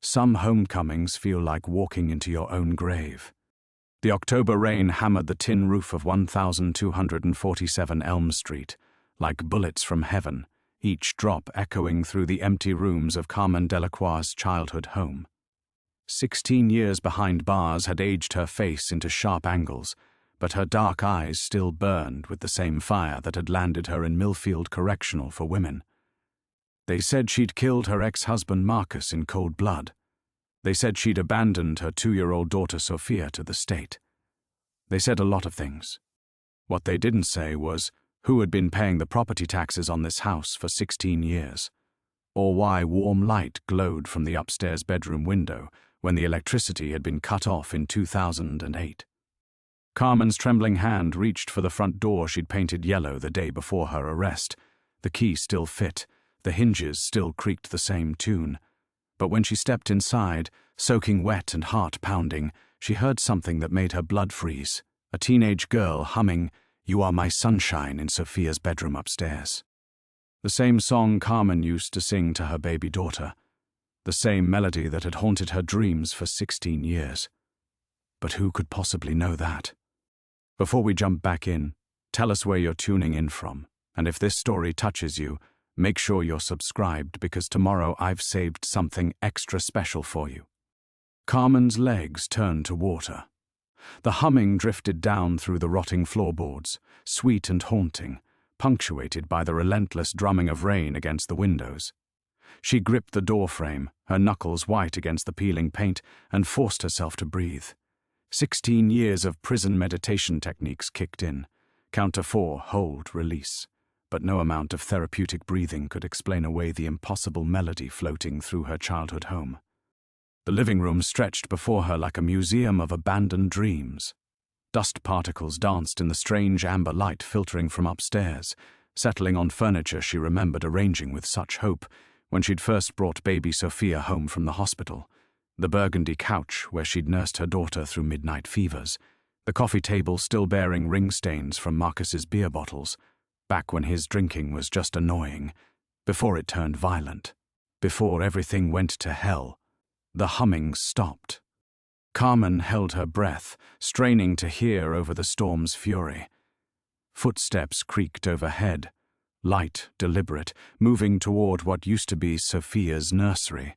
Some homecomings feel like walking into your own grave. The October rain hammered the tin roof of 1247 Elm Street, like bullets from heaven, each drop echoing through the empty rooms of Carmen Delacroix's childhood home. 16 years behind bars had aged her face into sharp angles, but her dark eyes still burned with the same fire that had landed her in Millfield Correctional for women. They said she'd killed her ex-husband Marcus in cold blood. They said she'd abandoned her 2-year-old daughter Sophia to the state. They said a lot of things. What they didn't say was who had been paying the property taxes on this house for 16 years, or why warm light glowed from the upstairs bedroom window when the electricity had been cut off in 2008. Carmen's trembling hand reached for the front door she'd painted yellow the day before her arrest. The key still fit, the hinges still creaked the same tune. But when she stepped inside, soaking wet and heart-pounding, she heard something that made her blood freeze, a teenage girl humming "You Are My Sunshine" in Sophia's bedroom upstairs. The same song Carmen used to sing to her baby daughter, the same melody that had haunted her dreams for 16 years. But who could possibly know that? Before we jump back in, tell us where you're tuning in from, and if this story touches you, make sure you're subscribed because tomorrow I've saved something extra special for you. Carmen's legs turned to water. The humming drifted down through the rotting floorboards, sweet and haunting, punctuated by the relentless drumming of rain against the windows. She gripped the doorframe, her knuckles white against the peeling paint, and forced herself to breathe. 16 years of prison meditation techniques kicked in. Count to 4, hold, release. But no amount of therapeutic breathing could explain away the impossible melody floating through her childhood home. The living room stretched before her like a museum of abandoned dreams. Dust particles danced in the strange amber light filtering from upstairs, settling on furniture she remembered arranging with such hope when she'd first brought baby Sophia home from the hospital. The burgundy couch where she'd nursed her daughter through midnight fevers, the coffee table still bearing ring stains from Marcus's beer bottles, back when his drinking was just annoying, before it turned violent, before everything went to hell. The humming stopped. Carmen held her breath, straining to hear over the storm's fury. Footsteps creaked overhead, light, deliberate, moving toward what used to be Sophia's nursery.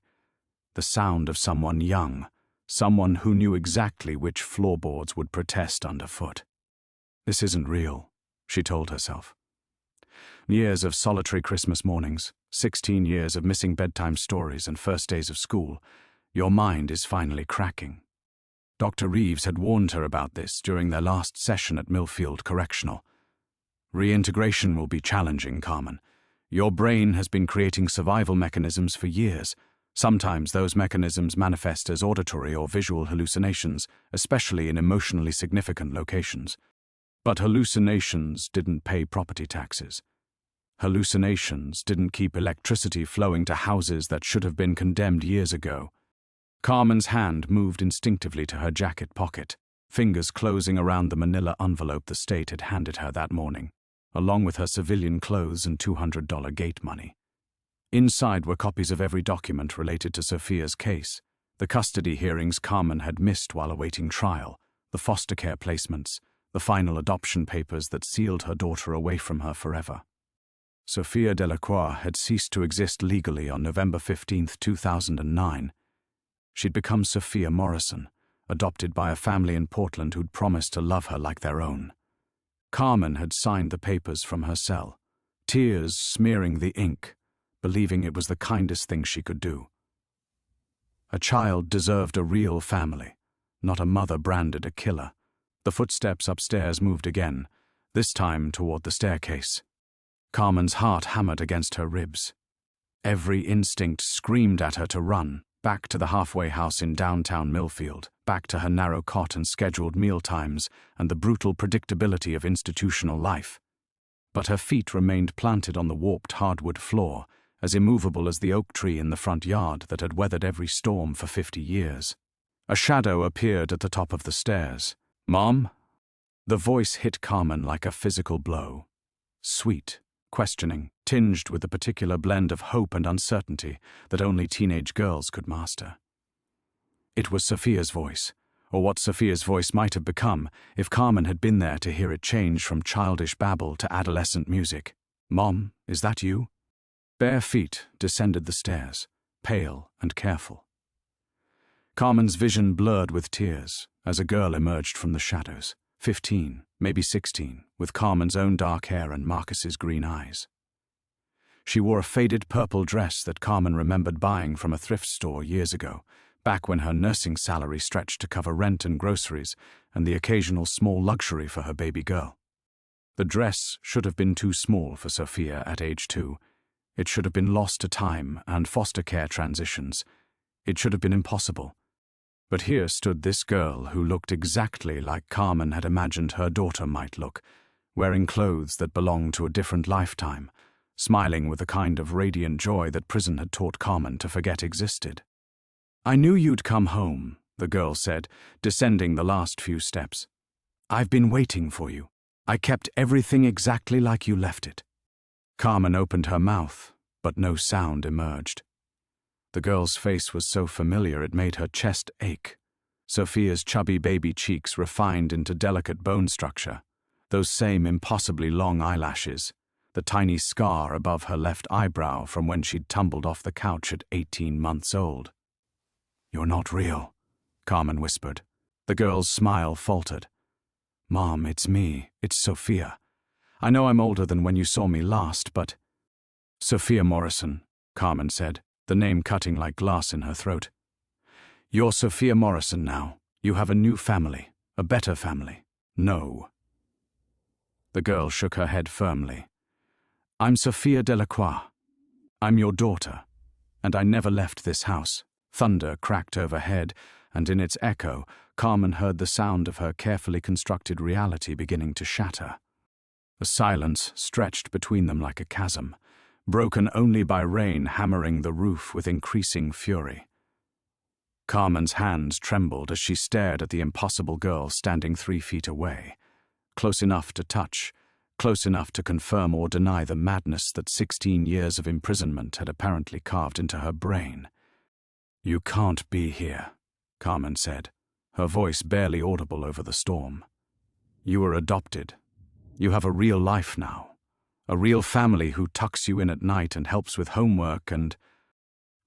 The sound of someone young, someone who knew exactly which floorboards would protest underfoot. This isn't real, she told herself. Years of solitary Christmas mornings, 16 years of missing bedtime stories and first days of school. Your mind is finally cracking. Dr. Reeves had warned her about this during their last session at Millfield Correctional. Reintegration will be challenging, Carmen. Your brain has been creating survival mechanisms for years. Sometimes those mechanisms manifest as auditory or visual hallucinations, especially in emotionally significant locations. But hallucinations didn't pay property taxes. Hallucinations didn't keep electricity flowing to houses that should have been condemned years ago. Carmen's hand moved instinctively to her jacket pocket, fingers closing around the manila envelope the state had handed her that morning, along with her civilian clothes and $200 gate money. Inside were copies of every document related to Sophia's case, the custody hearings Carmen had missed while awaiting trial, the foster care placements, the final adoption papers that sealed her daughter away from her forever. Sophia Delacroix had ceased to exist legally on November 15, 2009. She'd become Sophia Morrison, adopted by a family in Portland who'd promised to love her like their own. Carmen had signed the papers from her cell, tears smearing the ink, believing it was the kindest thing she could do. A child deserved a real family, not a mother branded a killer. The footsteps upstairs moved again, this time toward the staircase. Carmen's heart hammered against her ribs. Every instinct screamed at her to run, back to the halfway house in downtown Millfield, back to her narrow cot and scheduled mealtimes and the brutal predictability of institutional life. But her feet remained planted on the warped hardwood floor, as immovable as the oak tree in the front yard that had weathered every storm for 50 years. A shadow appeared at the top of the stairs. "Mom?" The voice hit Carmen like a physical blow. Sweet, questioning, tinged with the particular blend of hope and uncertainty that only teenage girls could master. It was Sophia's voice, or what Sophia's voice might have become if Carmen had been there to hear it change from childish babble to adolescent music. "Mom, is that you?" Bare feet descended the stairs, pale and careful. Carmen's vision blurred with tears as a girl emerged from the shadows, 15, maybe 16, with Carmen's own dark hair and Marcus's green eyes. She wore a faded purple dress that Carmen remembered buying from a thrift store years ago, back when her nursing salary stretched to cover rent and groceries and the occasional small luxury for her baby girl. The dress should have been too small for Sophia at age 2. It should have been lost to time and foster care transitions. It should have been impossible. But here stood this girl who looked exactly like Carmen had imagined her daughter might look, wearing clothes that belonged to a different lifetime, smiling with a kind of radiant joy that prison had taught Carmen to forget existed. "I knew you'd come home," the girl said, descending the last few steps. "I've been waiting for you. I kept everything exactly like you left it." Carmen opened her mouth, but no sound emerged. The girl's face was so familiar it made her chest ache. Sophia's chubby baby cheeks refined into delicate bone structure, those same impossibly long eyelashes, the tiny scar above her left eyebrow from when she'd tumbled off the couch at 18 months old. "You're not real," Carmen whispered. The girl's smile faltered. "Mom, it's me. It's Sophia. I know I'm older than when you saw me last, but—" "Sophia Morrison," Carmen said, the name cutting like glass in her throat. "You're Sophia Morrison now. You have a new family, a better family." "No." The girl shook her head firmly. "I'm Sophia Delacroix. I'm your daughter, and I never left this house." Thunder cracked overhead, and in its echo, Carmen heard the sound of her carefully constructed reality beginning to shatter. A silence stretched between them like a chasm, broken only by rain hammering the roof with increasing fury. Carmen's hands trembled as she stared at the impossible girl standing 3 feet away, close enough to touch, close enough to confirm or deny the madness that 16 years of imprisonment had apparently carved into her brain. "You can't be here," Carmen said, her voice barely audible over the storm. "You were adopted. You have a real life now, a real family who tucks you in at night and helps with homework and—"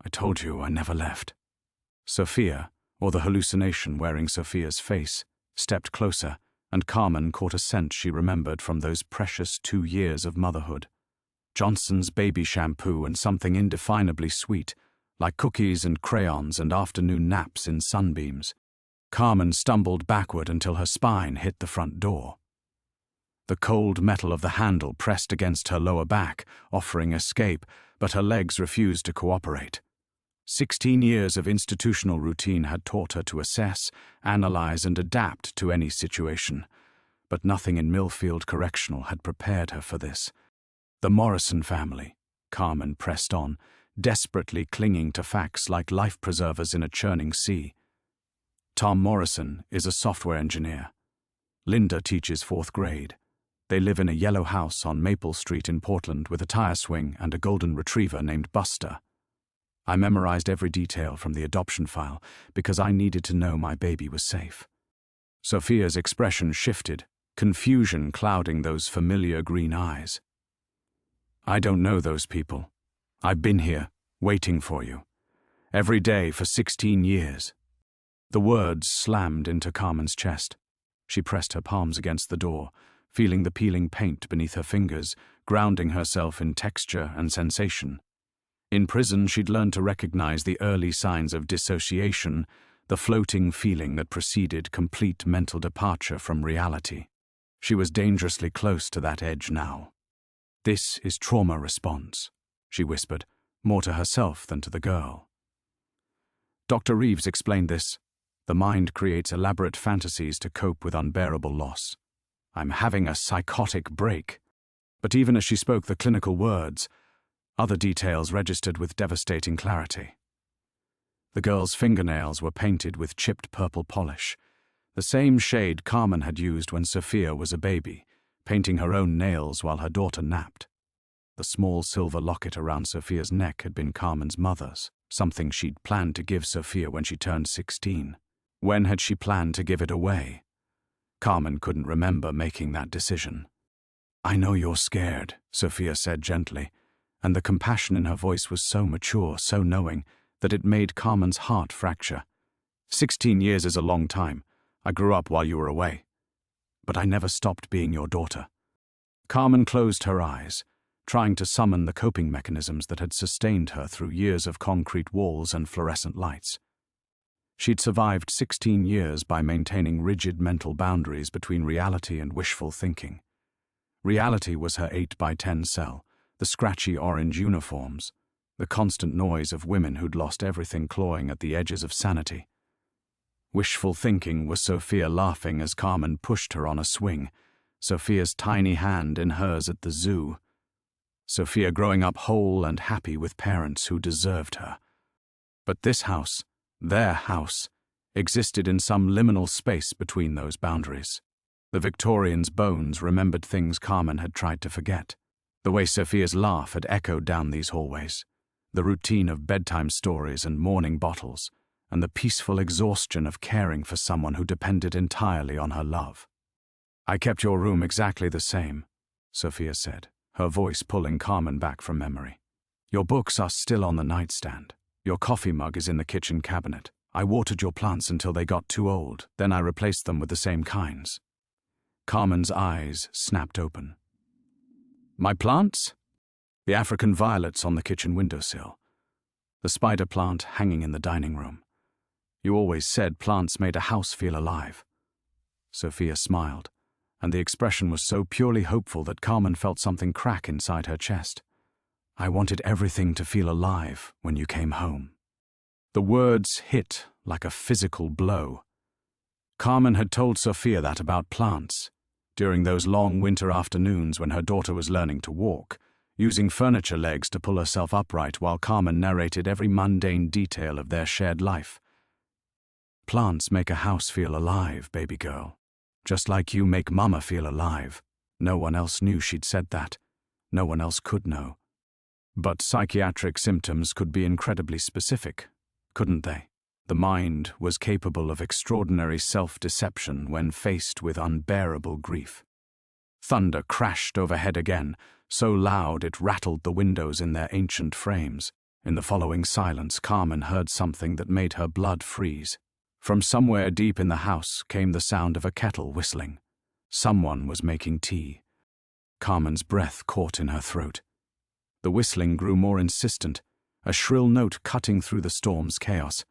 "I told you I never left." Sophia, or the hallucination wearing Sophia's face, stepped closer, and Carmen caught a scent she remembered from those precious 2 years of motherhood. Johnson's baby shampoo and something indefinably sweet, like cookies and crayons and afternoon naps in sunbeams. Carmen stumbled backward until her spine hit the front door. The cold metal of the handle pressed against her lower back, offering escape, but her legs refused to cooperate. 16 years of institutional routine had taught her to assess, analyze, and adapt to any situation, but nothing in Millfield Correctional had prepared her for this. "The Morrison family," Carmen pressed on, desperately clinging to facts like life preservers in a churning sea. "Tom Morrison is a software engineer. Linda teaches 4th grade. They live in a yellow house on Maple Street in Portland with a tire swing and a golden retriever named Buster. I memorized every detail from the adoption file because I needed to know my baby was safe." Sophia's expression shifted, confusion clouding those familiar green eyes. "I don't know those people. I've been here, waiting for you. Every day for 16 years. The words slammed into Carmen's chest. She pressed her palms against the door, feeling the peeling paint beneath her fingers, grounding herself in texture and sensation. In prison, she'd learned to recognize the early signs of dissociation, the floating feeling that preceded complete mental departure from reality. She was dangerously close to that edge now. "This is trauma response," she whispered, more to herself than to the girl. Dr. Reeves explained this. The mind creates elaborate fantasies to cope with unbearable loss. "I'm having a psychotic break." But even as she spoke the clinical words, other details registered with devastating clarity. The girl's fingernails were painted with chipped purple polish, the same shade Carmen had used when Sophia was a baby, painting her own nails while her daughter napped. The small silver locket around Sophia's neck had been Carmen's mother's. something she'd planned to give Sophia when she turned 16. When had she planned to give it away? Carmen couldn't remember making that decision. "I know you're scared," Sophia said gently, and the compassion in her voice was so mature, so knowing, that it made Carmen's heart fracture. 16 years is a long time. I grew up while you were away. But I never stopped being your daughter. Carmen closed her eyes, trying to summon the coping mechanisms that had sustained her through years of concrete walls and fluorescent lights. She'd survived 16 years by maintaining rigid mental boundaries between reality and wishful thinking. Reality was her 8x10 cell, the scratchy orange uniforms, the constant noise of women who'd lost everything clawing at the edges of sanity. Wishful thinking was Sophia laughing as Carmen pushed her on a swing, Sophia's tiny hand in hers at the zoo. Sophia growing up whole and happy with parents who deserved her. But this house, their house, existed in some liminal space between those boundaries. The Victorians' bones remembered things Carmen had tried to forget. The way Sophia's laugh had echoed down these hallways, the routine of bedtime stories and morning bottles, and the peaceful exhaustion of caring for someone who depended entirely on her love. "I kept your room exactly the same," Sophia said, her voice pulling Carmen back from memory. "Your books are still on the nightstand. Your coffee mug is in the kitchen cabinet. I watered your plants until they got too old, then I replaced them with the same kinds." Carmen's eyes snapped open. "My plants?" "The African violets on the kitchen windowsill. The spider plant hanging in the dining room. You always said plants made a house feel alive." Sophia smiled, and the expression was so purely hopeful that Carmen felt something crack inside her chest. "I wanted everything to feel alive when you came home." The words hit like a physical blow. Carmen had told Sophia that about plants, during those long winter afternoons when her daughter was learning to walk, using furniture legs to pull herself upright while Carmen narrated every mundane detail of their shared life. "Plants make a house feel alive, baby girl. Just like you make Mama feel alive." No one else knew she'd said that. No one else could know. But psychiatric symptoms could be incredibly specific, couldn't they? The mind was capable of extraordinary self-deception when faced with unbearable grief. Thunder crashed overhead again, so loud it rattled the windows in their ancient frames. In the following silence, Carmen heard something that made her blood freeze. From somewhere deep in the house came the sound of a kettle whistling. Someone was making tea. Carmen's breath caught in her throat. The whistling grew more insistent, a shrill note cutting through the storm's chaos.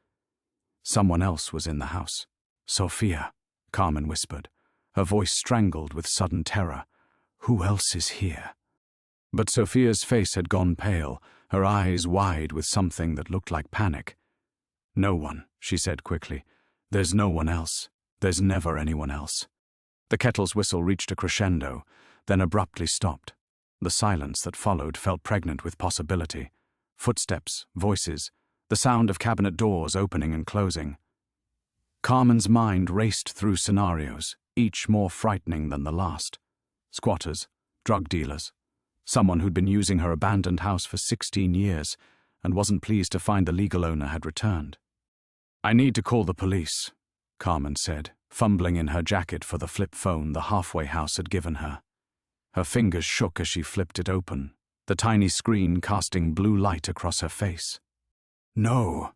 Someone else was in the house. "Sophia," Carmen whispered, her voice strangled with sudden terror. "Who else is here?" But Sophia's face had gone pale, her eyes wide with something that looked like panic. "No one," she said quickly. "There's no one else. There's never anyone else." The kettle's whistle reached a crescendo, then abruptly stopped. The silence that followed felt pregnant with possibility. Footsteps, voices, the sound of cabinet doors opening and closing. Carmen's mind raced through scenarios, each more frightening than the last. Squatters, drug dealers, someone who'd been using her abandoned house for 16 years and wasn't pleased to find the legal owner had returned. "I need to call the police," Carmen said, fumbling in her jacket for the flip phone the halfway house had given her. Her fingers shook as she flipped it open, the tiny screen casting blue light across her face. "No."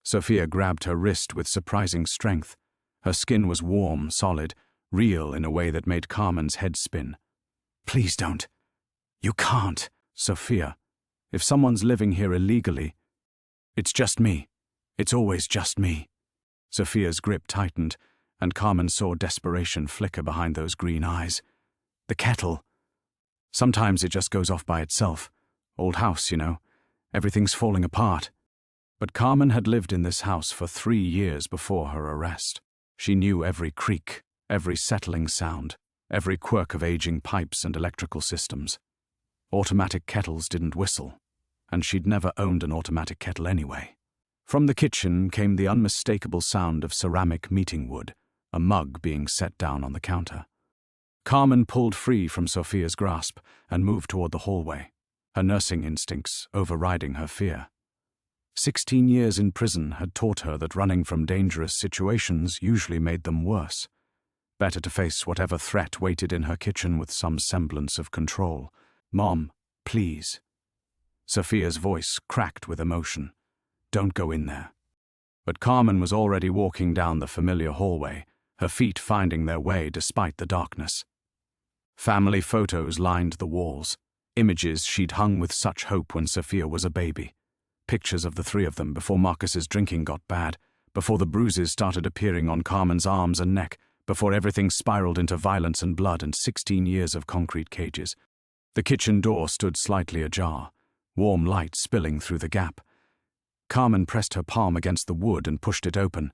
Sophia grabbed her wrist with surprising strength. Her skin was warm, solid, real in a way that made Carmen's head spin. "Please don't. You can't." "Sophia, if someone's living here illegally, it's just me. It's always just me." Sophia's grip tightened, and Carmen saw desperation flicker behind those green eyes. "The kettle. Sometimes it just goes off by itself. Old house, you know. Everything's falling apart." But Carmen had lived in this house for 3 years before her arrest. She knew every creak, every settling sound, every quirk of aging pipes and electrical systems. Automatic kettles didn't whistle, and she'd never owned an automatic kettle anyway. From the kitchen came the unmistakable sound of ceramic meeting wood, a mug being set down on the counter. Carmen pulled free from Sophia's grasp and moved toward the hallway, her nursing instincts overriding her fear. 16 years in prison had taught her that running from dangerous situations usually made them worse. Better to face whatever threat waited in her kitchen with some semblance of control. "Mom, please." Sophia's voice cracked with emotion. "Don't go in there." But Carmen was already walking down the familiar hallway, her feet finding their way despite the darkness. Family photos lined the walls, images she'd hung with such hope when Sophia was a baby. Pictures of the three of them before Marcus's drinking got bad, before the bruises started appearing on Carmen's arms and neck, before everything spiraled into violence and blood and 16 years of concrete cages. The kitchen door stood slightly ajar, warm light spilling through the gap. Carmen pressed her palm against the wood and pushed it open.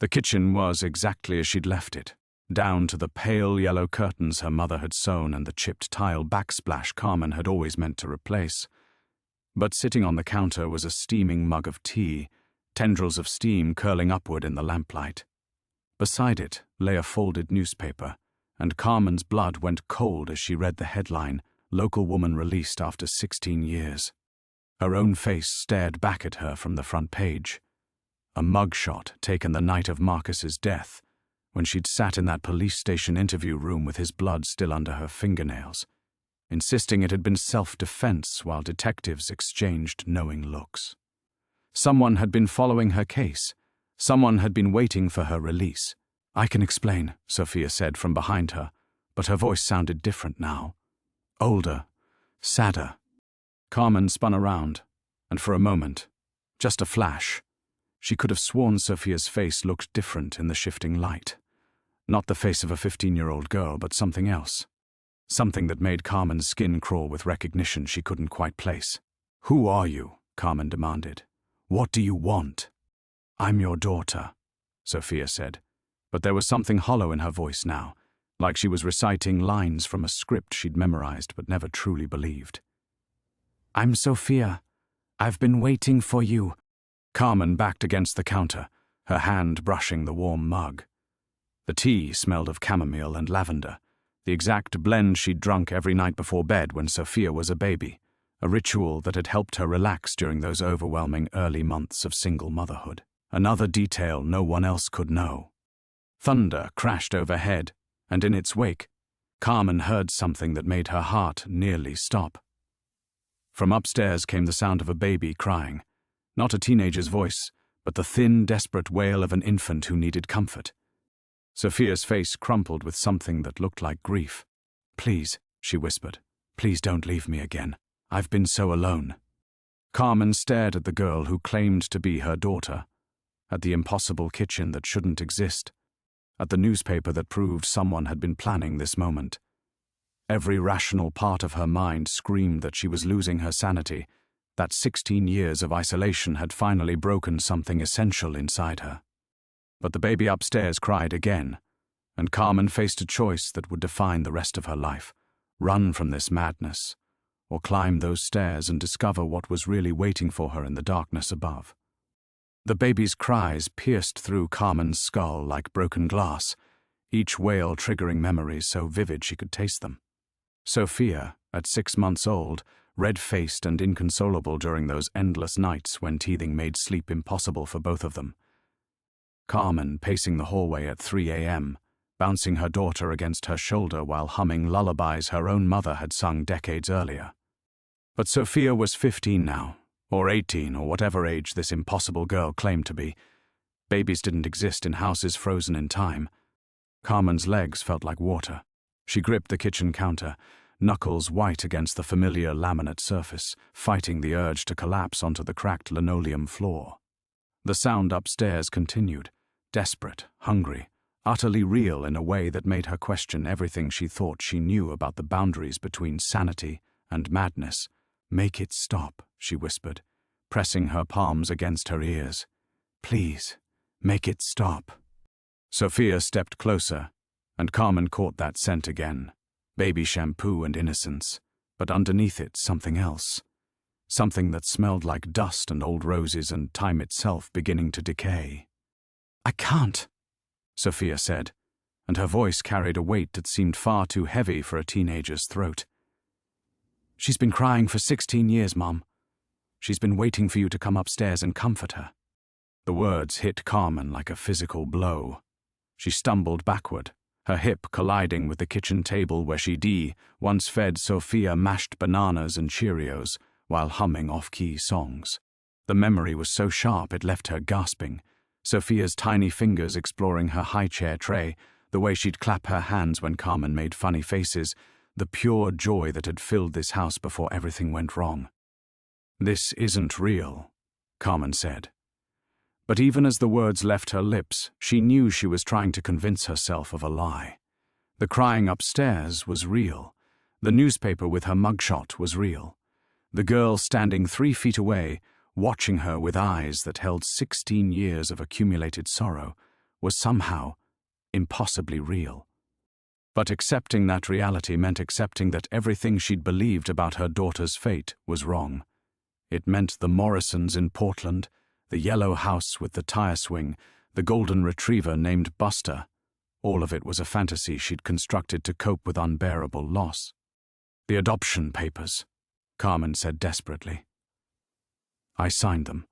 The kitchen was exactly as she'd left it, down to the pale yellow curtains her mother had sewn and the chipped tile backsplash Carmen had always meant to replace. But sitting on the counter was a steaming mug of tea, tendrils of steam curling upward in the lamplight. Beside it lay a folded newspaper, and Carmen's blood went cold as she read the headline, "Local woman released after 16 years." Her own face stared back at her from the front page. A mugshot taken the night of Marcus's death, when she'd sat in that police station interview room with his blood still under her fingernails, insisting it had been self-defense while detectives exchanged knowing looks. Someone had been following her case. Someone had been waiting for her release. "I can explain," Sophia said from behind her, but her voice sounded different now. Older, sadder. Carmen spun around, and for a moment, just a flash, she could have sworn Sophia's face looked different in the shifting light. Not the face of a 15-year-old girl, but something else. Something that made Carmen's skin crawl with recognition she couldn't quite place. "Who are you?" Carmen demanded. "What do you want?" "I'm your daughter," Sophia said, but there was something hollow in her voice now, like she was reciting lines from a script she'd memorized but never truly believed. "I'm Sophia. I've been waiting for you." Carmen backed against the counter, her hand brushing the warm mug. The tea smelled of chamomile and lavender, the exact blend she'd drunk every night before bed when Sophia was a baby, a ritual that had helped her relax during those overwhelming early months of single motherhood. Another detail no one else could know. Thunder crashed overhead, and in its wake, Carmen heard something that made her heart nearly stop. From upstairs came the sound of a baby crying, not a teenager's voice, but the thin, desperate wail of an infant who needed comfort. Sophia's face crumpled with something that looked like grief. "Please," she whispered, "please don't leave me again. I've been so alone." Carmen stared at the girl who claimed to be her daughter, at the impossible kitchen that shouldn't exist, at the newspaper that proved someone had been planning this moment. Every rational part of her mind screamed that she was losing her sanity, that 16 years of isolation had finally broken something essential inside her. But the baby upstairs cried again, and Carmen faced a choice that would define the rest of her life: run from this madness, or climb those stairs and discover what was really waiting for her in the darkness above. The baby's cries pierced through Carmen's skull like broken glass, each wail triggering memories so vivid she could taste them. Sophia, at 6 months old, red-faced and inconsolable during those endless nights when teething made sleep impossible for both of them. Carmen pacing the hallway at 3 a.m., bouncing her daughter against her shoulder while humming lullabies her own mother had sung decades earlier. But Sophia was 15 now, or 18, or whatever age this impossible girl claimed to be. Babies didn't exist in houses frozen in time. Carmen's legs felt like water. She gripped the kitchen counter, knuckles white against the familiar laminate surface, fighting the urge to collapse onto the cracked linoleum floor. The sound upstairs continued, desperate, hungry, utterly real in a way that made her question everything she thought she knew about the boundaries between sanity and madness. "Make it stop," she whispered, pressing her palms against her ears. "Please, make it stop." Sophia stepped closer, and Carmen caught that scent again. Baby shampoo and innocence, but underneath it something else. Something that smelled like dust and old roses and time itself beginning to decay. "I can't," Sophia said, and her voice carried a weight that seemed far too heavy for a teenager's throat. "She's been crying for 16 years, Mom. She's been waiting for you to come upstairs and comfort her." The words hit Carmen like a physical blow. She stumbled backward, her hip colliding with the kitchen table where she once fed Sophia mashed bananas and Cheerios while humming off-key songs. The memory was so sharp it left her gasping, Sophia's tiny fingers exploring her high-chair tray, the way she'd clap her hands when Carmen made funny faces, the pure joy that had filled this house before everything went wrong. "This isn't real," Carmen said. But even as the words left her lips, she knew she was trying to convince herself of a lie. The crying upstairs was real. The newspaper with her mugshot was real. The girl standing 3 feet away, watching her with eyes that held 16 years of accumulated sorrow, was somehow impossibly real. But accepting that reality meant accepting that everything she'd believed about her daughter's fate was wrong. It meant the Morrisons in Portland, the yellow house with the tire swing, the golden retriever named Buster. All of it was a fantasy she'd constructed to cope with unbearable loss. "The adoption papers," Carmen said desperately. "I signed them.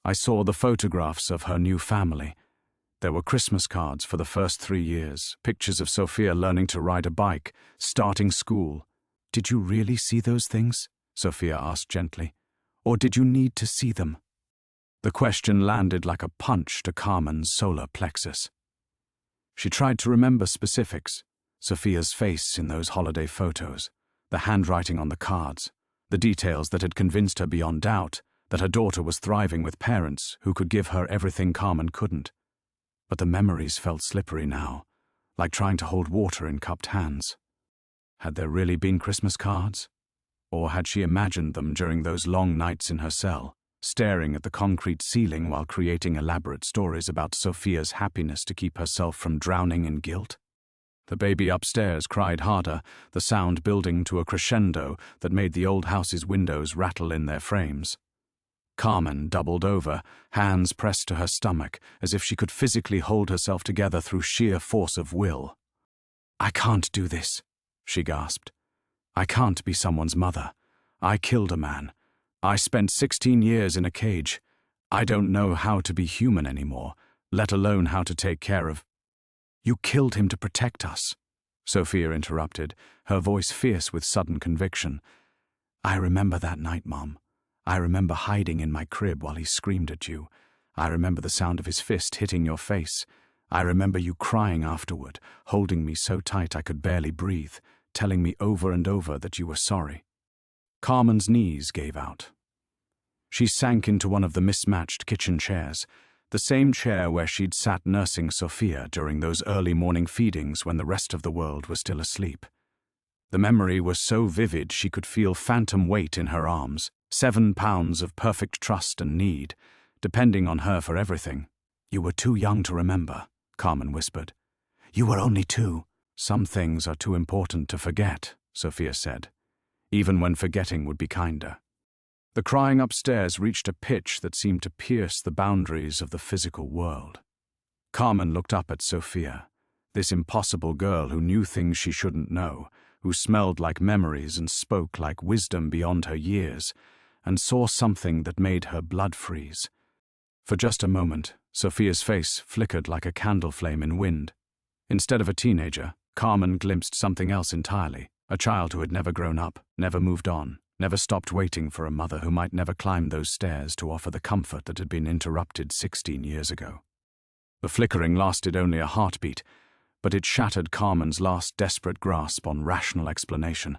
I saw the photographs of her new family. There were Christmas cards for the first 3 years, pictures of Sophia learning to ride a bike, starting school." "Did you really see those things?" Sophia asked gently. "Or did you need to see them?" The question landed like a punch to Carmen's solar plexus. She tried to remember specifics, Sophia's face in those holiday photos, the handwriting on the cards, the details that had convinced her beyond doubt that her daughter was thriving with parents who could give her everything Carmen couldn't. But the memories felt slippery now, like trying to hold water in cupped hands. Had there really been Christmas cards? Or had she imagined them during those long nights in her cell, staring at the concrete ceiling while creating elaborate stories about Sophia's happiness to keep herself from drowning in guilt? The baby upstairs cried harder, the sound building to a crescendo that made the old house's windows rattle in their frames. Carmen doubled over, hands pressed to her stomach, as if she could physically hold herself together through sheer force of will. "I can't do this," she gasped. "I can't be someone's mother. I killed a man. I spent 16 years in a cage. I don't know how to be human anymore, let alone how to take care of—" "You killed him to protect us," Sophia interrupted, her voice fierce with sudden conviction. "I remember that night, Mom. I remember hiding in my crib while he screamed at you. I remember the sound of his fist hitting your face. I remember you crying afterward, holding me so tight I could barely breathe, telling me over and over that you were sorry." Carmen's knees gave out. She sank into one of the mismatched kitchen chairs, the same chair where she'd sat nursing Sophia during those early morning feedings when the rest of the world was still asleep. The memory was so vivid she could feel phantom weight in her arms, 7 pounds of perfect trust and need, depending on her for everything. "You were too young to remember," Carmen whispered. "You were only 2. "Some things are too important to forget," Sophia said, even when forgetting would be kinder. The crying upstairs reached a pitch that seemed to pierce the boundaries of the physical world. Carmen looked up at Sophia, this impossible girl who knew things she shouldn't know, who smelled like memories and spoke like wisdom beyond her years, and saw something that made her blood freeze. For just a moment, Sophia's face flickered like a candle flame in wind. Instead of a teenager, Carmen glimpsed something else entirely, a child who had never grown up, never moved on, never stopped waiting for a mother who might never climb those stairs to offer the comfort that had been interrupted 16 years ago. The flickering lasted only a heartbeat, but it shattered Carmen's last desperate grasp on rational explanation.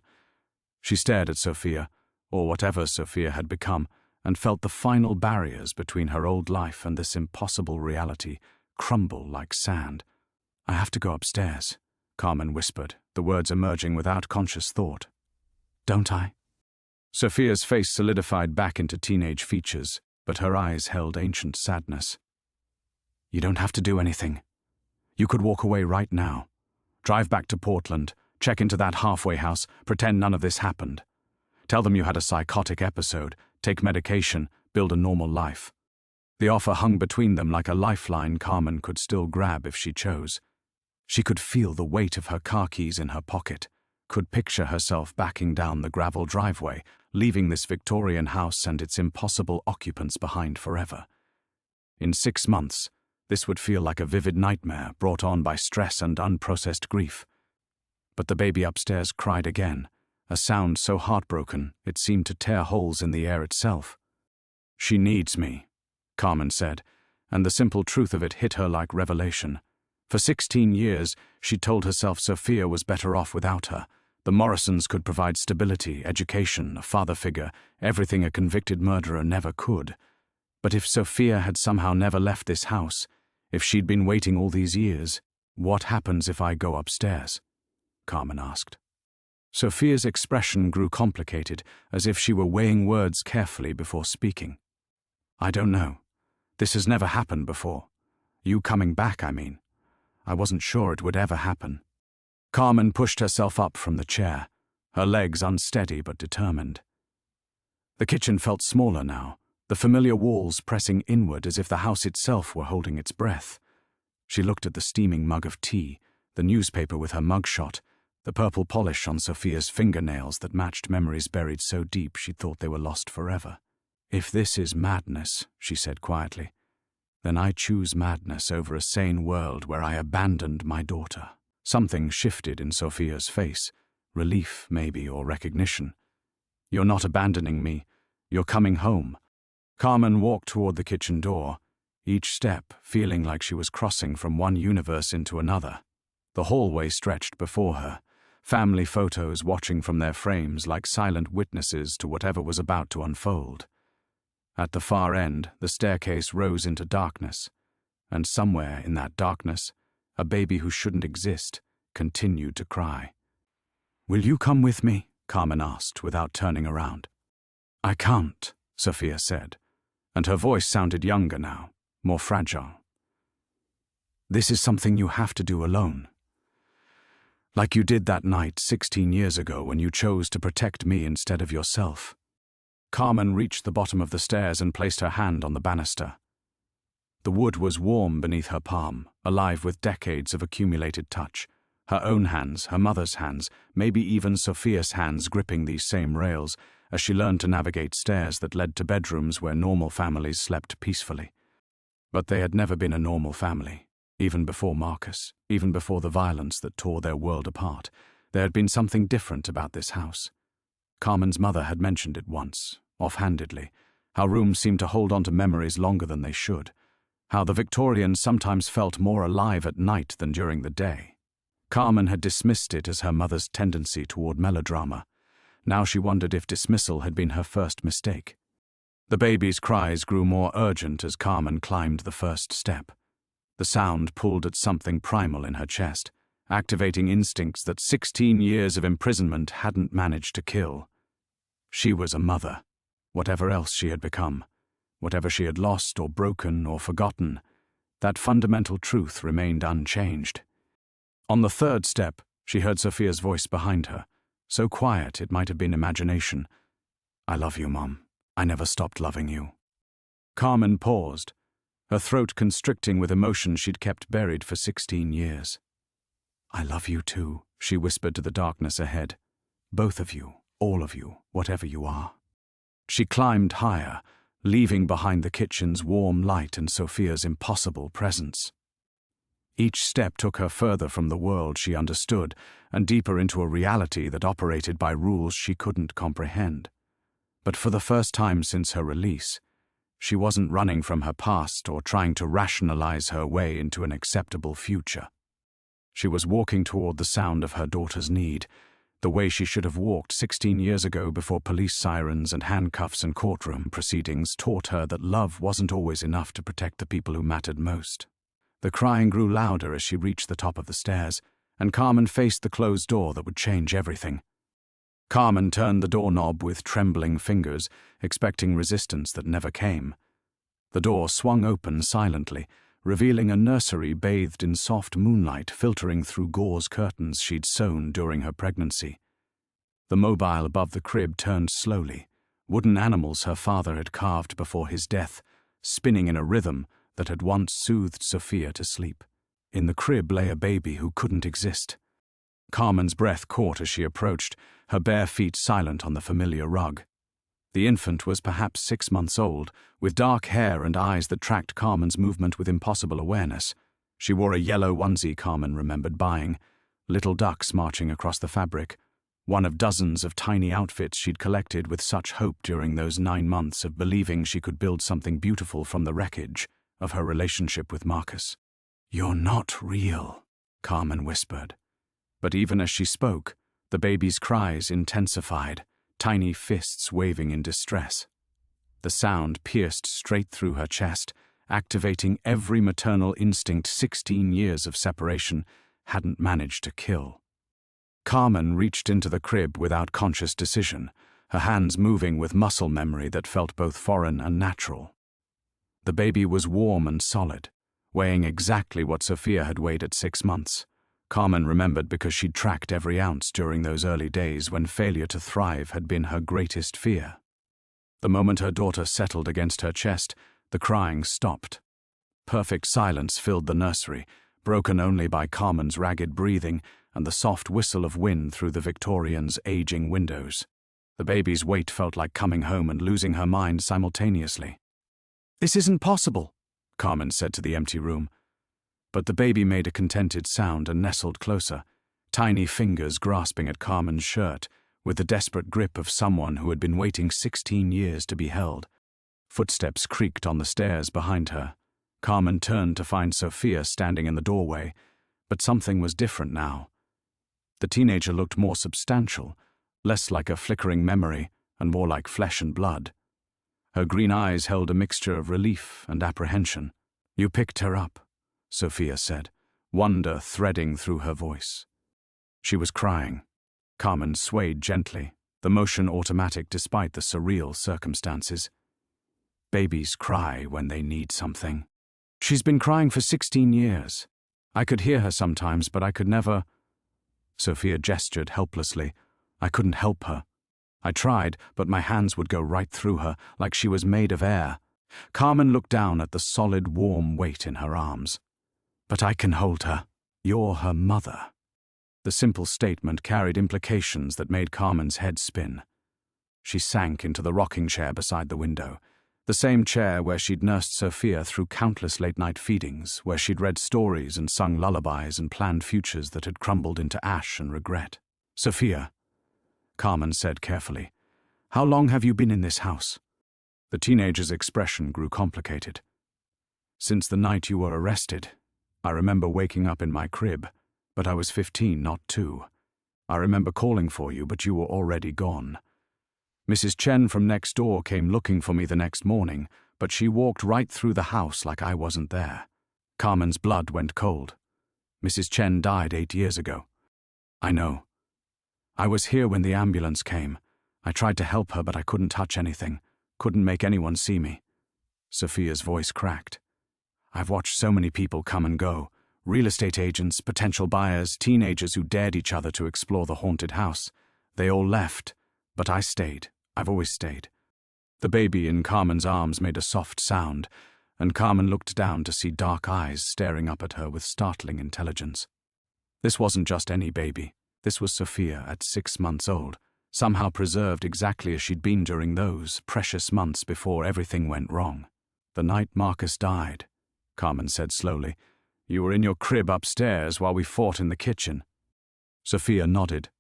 She stared at Sophia, or whatever Sophia had become, and felt the final barriers between her old life and this impossible reality crumble like sand. "I have to go upstairs," Carmen whispered, the words emerging without conscious thought. "Don't I?" Sophia's face solidified back into teenage features, but her eyes held ancient sadness. "You don't have to do anything. You could walk away right now. Drive back to Portland, check into that halfway house, pretend none of this happened. Tell them you had a psychotic episode, take medication, build a normal life." The offer hung between them like a lifeline Carmen could still grab if she chose. She could feel the weight of her car keys in her pocket, could picture herself backing down the gravel driveway, leaving this Victorian house and its impossible occupants behind forever. In 6 months, this would feel like a vivid nightmare brought on by stress and unprocessed grief. But the baby upstairs cried again, a sound so heartbroken it seemed to tear holes in the air itself. "She needs me," Carmen said, and the simple truth of it hit her like revelation. For 16 years, she'd told herself Sophia was better off without her. The Morrisons could provide stability, education, a father figure, everything a convicted murderer never could. But if Sophia had somehow never left this house, if she'd been waiting all these years, what happens if I go upstairs? Carmen asked. Sophia's expression grew complicated, as if she were weighing words carefully before speaking. "I don't know. This has never happened before. You coming back, I mean. I wasn't sure it would ever happen." Carmen pushed herself up from the chair, her legs unsteady but determined. The kitchen felt smaller now, the familiar walls pressing inward as if the house itself were holding its breath. She looked at the steaming mug of tea, the newspaper with her mugshot, the purple polish on Sophia's fingernails that matched memories buried so deep she thought they were lost forever. "If this is madness," she said quietly, "then I choose madness over a sane world where I abandoned my daughter." Something shifted in Sophia's face, relief maybe or recognition. "You're not abandoning me. You're coming home." Carmen walked toward the kitchen door, each step feeling like she was crossing from one universe into another. The hallway stretched before her, family photos watching from their frames like silent witnesses to whatever was about to unfold. At the far end, the staircase rose into darkness, and somewhere in that darkness, a baby who shouldn't exist continued to cry. "Will you come with me?" Carmen asked without turning around. "I can't," Sophia said, and her voice sounded younger now, more fragile. "This is something you have to do alone. Like you did that night 16 years ago when you chose to protect me instead of yourself." Carmen reached the bottom of the stairs and placed her hand on the banister. The wood was warm beneath her palm, alive with decades of accumulated touch. Her own hands, her mother's hands, maybe even Sophia's hands gripping these same rails as she learned to navigate stairs that led to bedrooms where normal families slept peacefully. But they had never been a normal family. Even before Marcus, even before the violence that tore their world apart, there had been something different about this house. Carmen's mother had mentioned it once, offhandedly, how rooms seemed to hold on to memories longer than they should, how the Victorians sometimes felt more alive at night than during the day. Carmen had dismissed it as her mother's tendency toward melodrama. Now she wondered if dismissal had been her first mistake. The baby's cries grew more urgent as Carmen climbed the first step. The sound pulled at something primal in her chest, activating instincts that 16 years of imprisonment hadn't managed to kill. She was a mother, whatever else she had become, whatever she had lost or broken or forgotten, that fundamental truth remained unchanged. On the third step, she heard Sophia's voice behind her, so quiet it might have been imagination. "I love you, Mom. I never stopped loving you." Carmen paused, her throat constricting with emotion she'd kept buried for 16 years. "I love you too," she whispered to the darkness ahead. "Both of you, all of you, whatever you are." She climbed higher, leaving behind the kitchen's warm light and Sophia's impossible presence. Each step took her further from the world she understood and deeper into a reality that operated by rules she couldn't comprehend. But for the first time since her release, she wasn't running from her past or trying to rationalize her way into an acceptable future. She was walking toward the sound of her daughter's need, the way she should have walked 16 years ago before police sirens and handcuffs and courtroom proceedings taught her that love wasn't always enough to protect the people who mattered most. The crying grew louder as she reached the top of the stairs, and Carmen faced the closed door that would change everything. Carmen turned the doorknob with trembling fingers, expecting resistance that never came. The door swung open silently, revealing a nursery bathed in soft moonlight filtering through gauze curtains she'd sewn during her pregnancy. The mobile above the crib turned slowly, wooden animals her father had carved before his death, spinning in a rhythm that had once soothed Sophia to sleep. In the crib lay a baby who couldn't exist. Carmen's breath caught as she approached, her bare feet silent on the familiar rug. The infant was perhaps 6 months old, with dark hair and eyes that tracked Carmen's movement with impossible awareness. She wore a yellow onesie Carmen remembered buying, little ducks marching across the fabric, one of dozens of tiny outfits she'd collected with such hope during those 9 months of believing she could build something beautiful from the wreckage of her relationship with Marcus. "You're not real," Carmen whispered. But even as she spoke, the baby's cries intensified, tiny fists waving in distress. The sound pierced straight through her chest, activating every maternal instinct 16 years of separation hadn't managed to kill. Carmen reached into the crib without conscious decision, her hands moving with muscle memory that felt both foreign and natural. The baby was warm and solid, weighing exactly what Sophia had weighed at 6 months. Carmen remembered because she'd tracked every ounce during those early days when failure to thrive had been her greatest fear. The moment her daughter settled against her chest, the crying stopped. Perfect silence filled the nursery, broken only by Carmen's ragged breathing and the soft whistle of wind through the Victorians' aging windows. The baby's weight felt like coming home and losing her mind simultaneously. "This isn't possible," Carmen said to the empty room. But the baby made a contented sound and nestled closer, tiny fingers grasping at Carmen's shirt, with the desperate grip of someone who had been waiting 16 years to be held. Footsteps creaked on the stairs behind her. Carmen turned to find Sophia standing in the doorway, but something was different now. The teenager looked more substantial, less like a flickering memory and more like flesh and blood. Her green eyes held a mixture of relief and apprehension. "You picked her up," Sophia said, wonder threading through her voice. She was crying. Carmen swayed gently, the motion automatic despite the surreal circumstances. Babies cry when they need something. "She's been crying for 16 years. I could hear her sometimes, but I could never—" Sophia gestured helplessly. "I couldn't help her. I tried, but my hands would go right through her, like she was made of air." Carmen looked down at the solid, warm weight in her arms. "But I can hold her. You're her mother." The simple statement carried implications that made Carmen's head spin. She sank into the rocking chair beside the window, the same chair where she'd nursed Sophia through countless late-night feedings, where she'd read stories and sung lullabies and planned futures that had crumbled into ash and regret. "Sophia," Carmen said carefully, "how long have you been in this house?" The teenager's expression grew complicated. "Since the night you were arrested. I remember waking up in my crib, but I was 15, not 2. I remember calling for you, but you were already gone. Mrs. Chen from next door came looking for me the next morning, but she walked right through the house like I wasn't there." Carmen's blood went cold. "Mrs. Chen died 8 years ago." "I know. I was here when the ambulance came. I tried to help her, but I couldn't touch anything, couldn't make anyone see me." Sophia's voice cracked. "I've watched so many people come and go. Real estate agents, potential buyers, teenagers who dared each other to explore the haunted house. They all left, but I stayed. I've always stayed." The baby in Carmen's arms made a soft sound, and Carmen looked down to see dark eyes staring up at her with startling intelligence. This wasn't just any baby. This was Sophia at 6 months old, somehow preserved exactly as she'd been during those precious months before everything went wrong. "The night Marcus died," Carmen said slowly, "you were in your crib upstairs while we fought in the kitchen." Sophia nodded.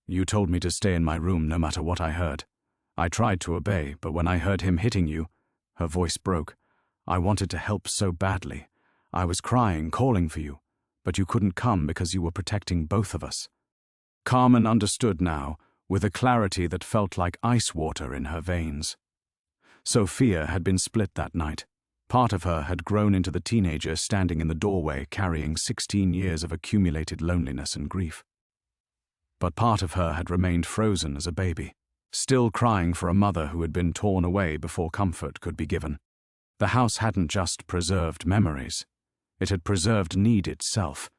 "You told me to stay in my room no matter what I heard. I tried to obey, but when I heard him hitting you," her voice broke, "I wanted to help so badly. I was crying, calling for you, but you couldn't come because you were protecting both of us." Carmen understood now, with a clarity that felt like ice water in her veins. Sophia had been split that night. Part of her had grown into the teenager standing in the doorway carrying 16 years of accumulated loneliness and grief. But part of her had remained frozen as a baby, still crying for a mother who had been torn away before comfort could be given. The house hadn't just preserved memories. It had preserved need itself,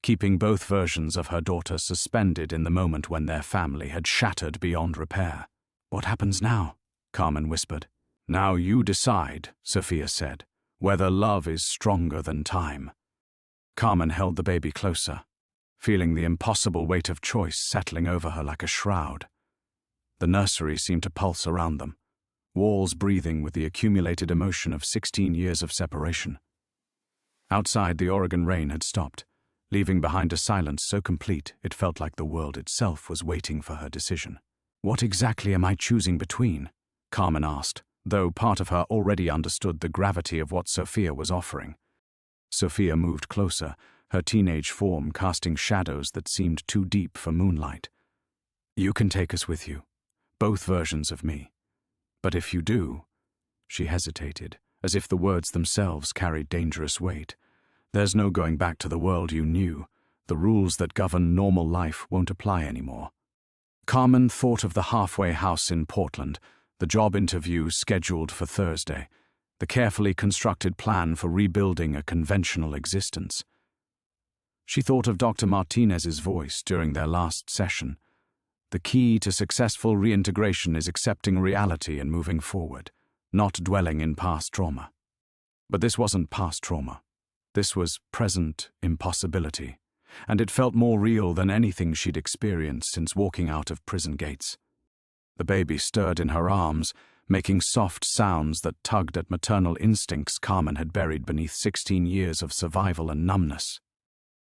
keeping both versions of her daughter suspended in the moment when their family had shattered beyond repair. "What happens now?" Carmen whispered. "Now you decide," Sophia said, "whether love is stronger than time." Carmen held the baby closer. feeling the impossible weight of choice settling over her like a shroud. The nursery seemed to pulse around them, walls breathing with the accumulated emotion of 16 years of separation. Outside, the Oregon rain had stopped, leaving behind a silence so complete it felt like the world itself was waiting for her decision. "What exactly am I choosing between?" Carmen asked, though part of her already understood the gravity of what Sophia was offering. Sophia moved closer, her teenage form casting shadows that seemed too deep for moonlight. "You can take us with you, both versions of me. But if you do," she hesitated, as if the words themselves carried dangerous weight, "there's no going back to the world you knew. The rules that govern normal life won't apply anymore." Carmen thought of the halfway house in Portland, the job interview scheduled for Thursday, the carefully constructed plan for rebuilding a conventional existence. She thought of Dr. Martinez's voice during their last session. The key to successful reintegration is accepting reality and moving forward, not dwelling in past trauma. But this wasn't past trauma. This was present impossibility, and it felt more real than anything she'd experienced since walking out of prison gates. The baby stirred in her arms, making soft sounds that tugged at maternal instincts Carmen had buried beneath 16 years of survival and numbness.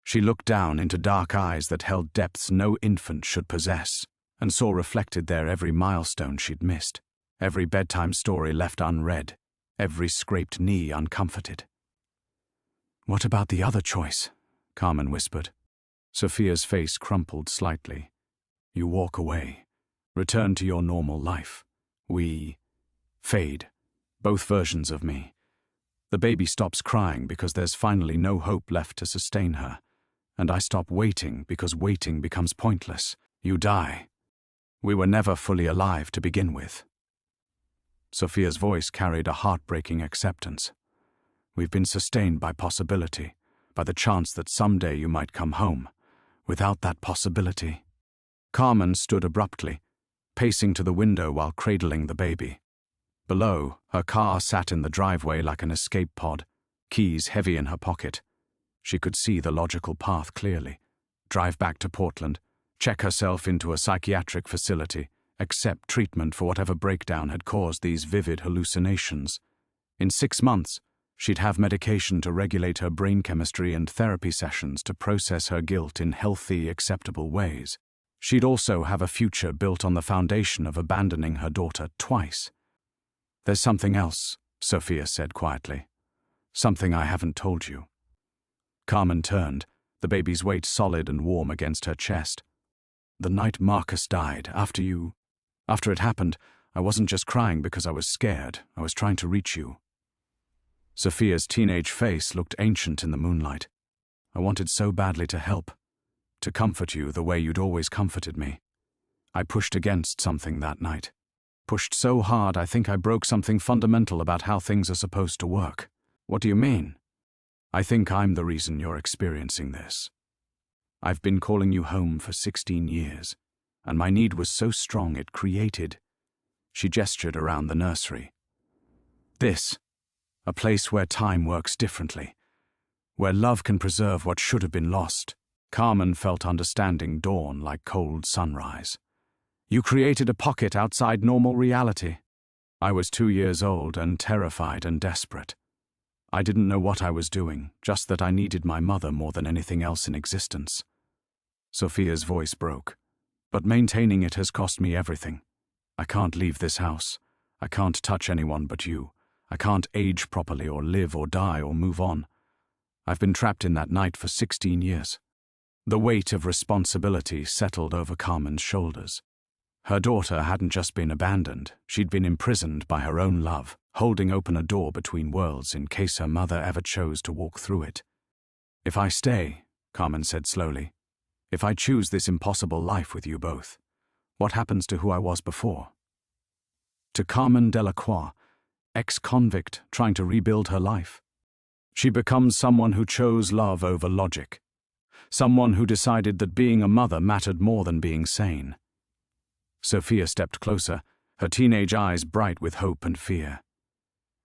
She looked down into dark eyes that held depths no infant should possess, and saw reflected there every milestone she'd missed, every bedtime story left unread, every scraped knee uncomforted. "What about the other choice?" Carmen whispered. Sophia's face crumpled slightly. "You walk away, return to your normal life. We fade, both versions of me. The baby stops crying because there's finally no hope left to sustain her, and I stop waiting because waiting becomes pointless. You die. We were never fully alive to begin with." Sophia's voice carried a heartbreaking acceptance. "We've been sustained by possibility, by the chance that someday you might come home. Without that possibility..." Carmen stood abruptly, pacing to the window while cradling the baby. Below, her car sat in the driveway like an escape pod, keys heavy in her pocket. She could see the logical path clearly. Drive back to Portland, check herself into a psychiatric facility, accept treatment for whatever breakdown had caused these vivid hallucinations. In 6 months, she'd have medication to regulate her brain chemistry and therapy sessions to process her guilt in healthy, acceptable ways. She'd also have a future built on the foundation of abandoning her daughter twice. "There's something else," Sophia said quietly. "Something I haven't told you." Carmen turned, the baby's weight solid and warm against her chest. "The night Marcus died, after it happened, I wasn't just crying because I was scared. I was trying to reach you." Sophia's teenage face looked ancient in the moonlight. "I wanted so badly to help, to comfort you the way you'd always comforted me. I pushed against something that night. Pushed so hard I think I broke something fundamental about how things are supposed to work." "What do you mean?" "I think I'm the reason you're experiencing this. I've been calling you home for 16 years, and my need was so strong it created..." She gestured around the nursery. "This, a place where time works differently, where love can preserve what should have been lost." Carmen felt understanding dawn like cold sunrise. "You created a pocket outside normal reality." "I was 2 years old and terrified and desperate. I didn't know what I was doing, just that I needed my mother more than anything else in existence." Sophia's voice broke. "But maintaining it has cost me everything. I can't leave this house. I can't touch anyone but you. I can't age properly or live or die or move on. I've been trapped in that night for 16 years. The weight of responsibility settled over Carmen's shoulders. Her daughter hadn't just been abandoned, she'd been imprisoned by her own love, holding open a door between worlds in case her mother ever chose to walk through it. "If I stay," Carmen said slowly, "if I choose this impossible life with you both, what happens to who I was before? To Carmen Delacroix, ex-convict trying to rebuild her life? She becomes someone who chose love over logic. Someone who decided that being a mother mattered more than being sane." Sophia stepped closer, her teenage eyes bright with hope and fear.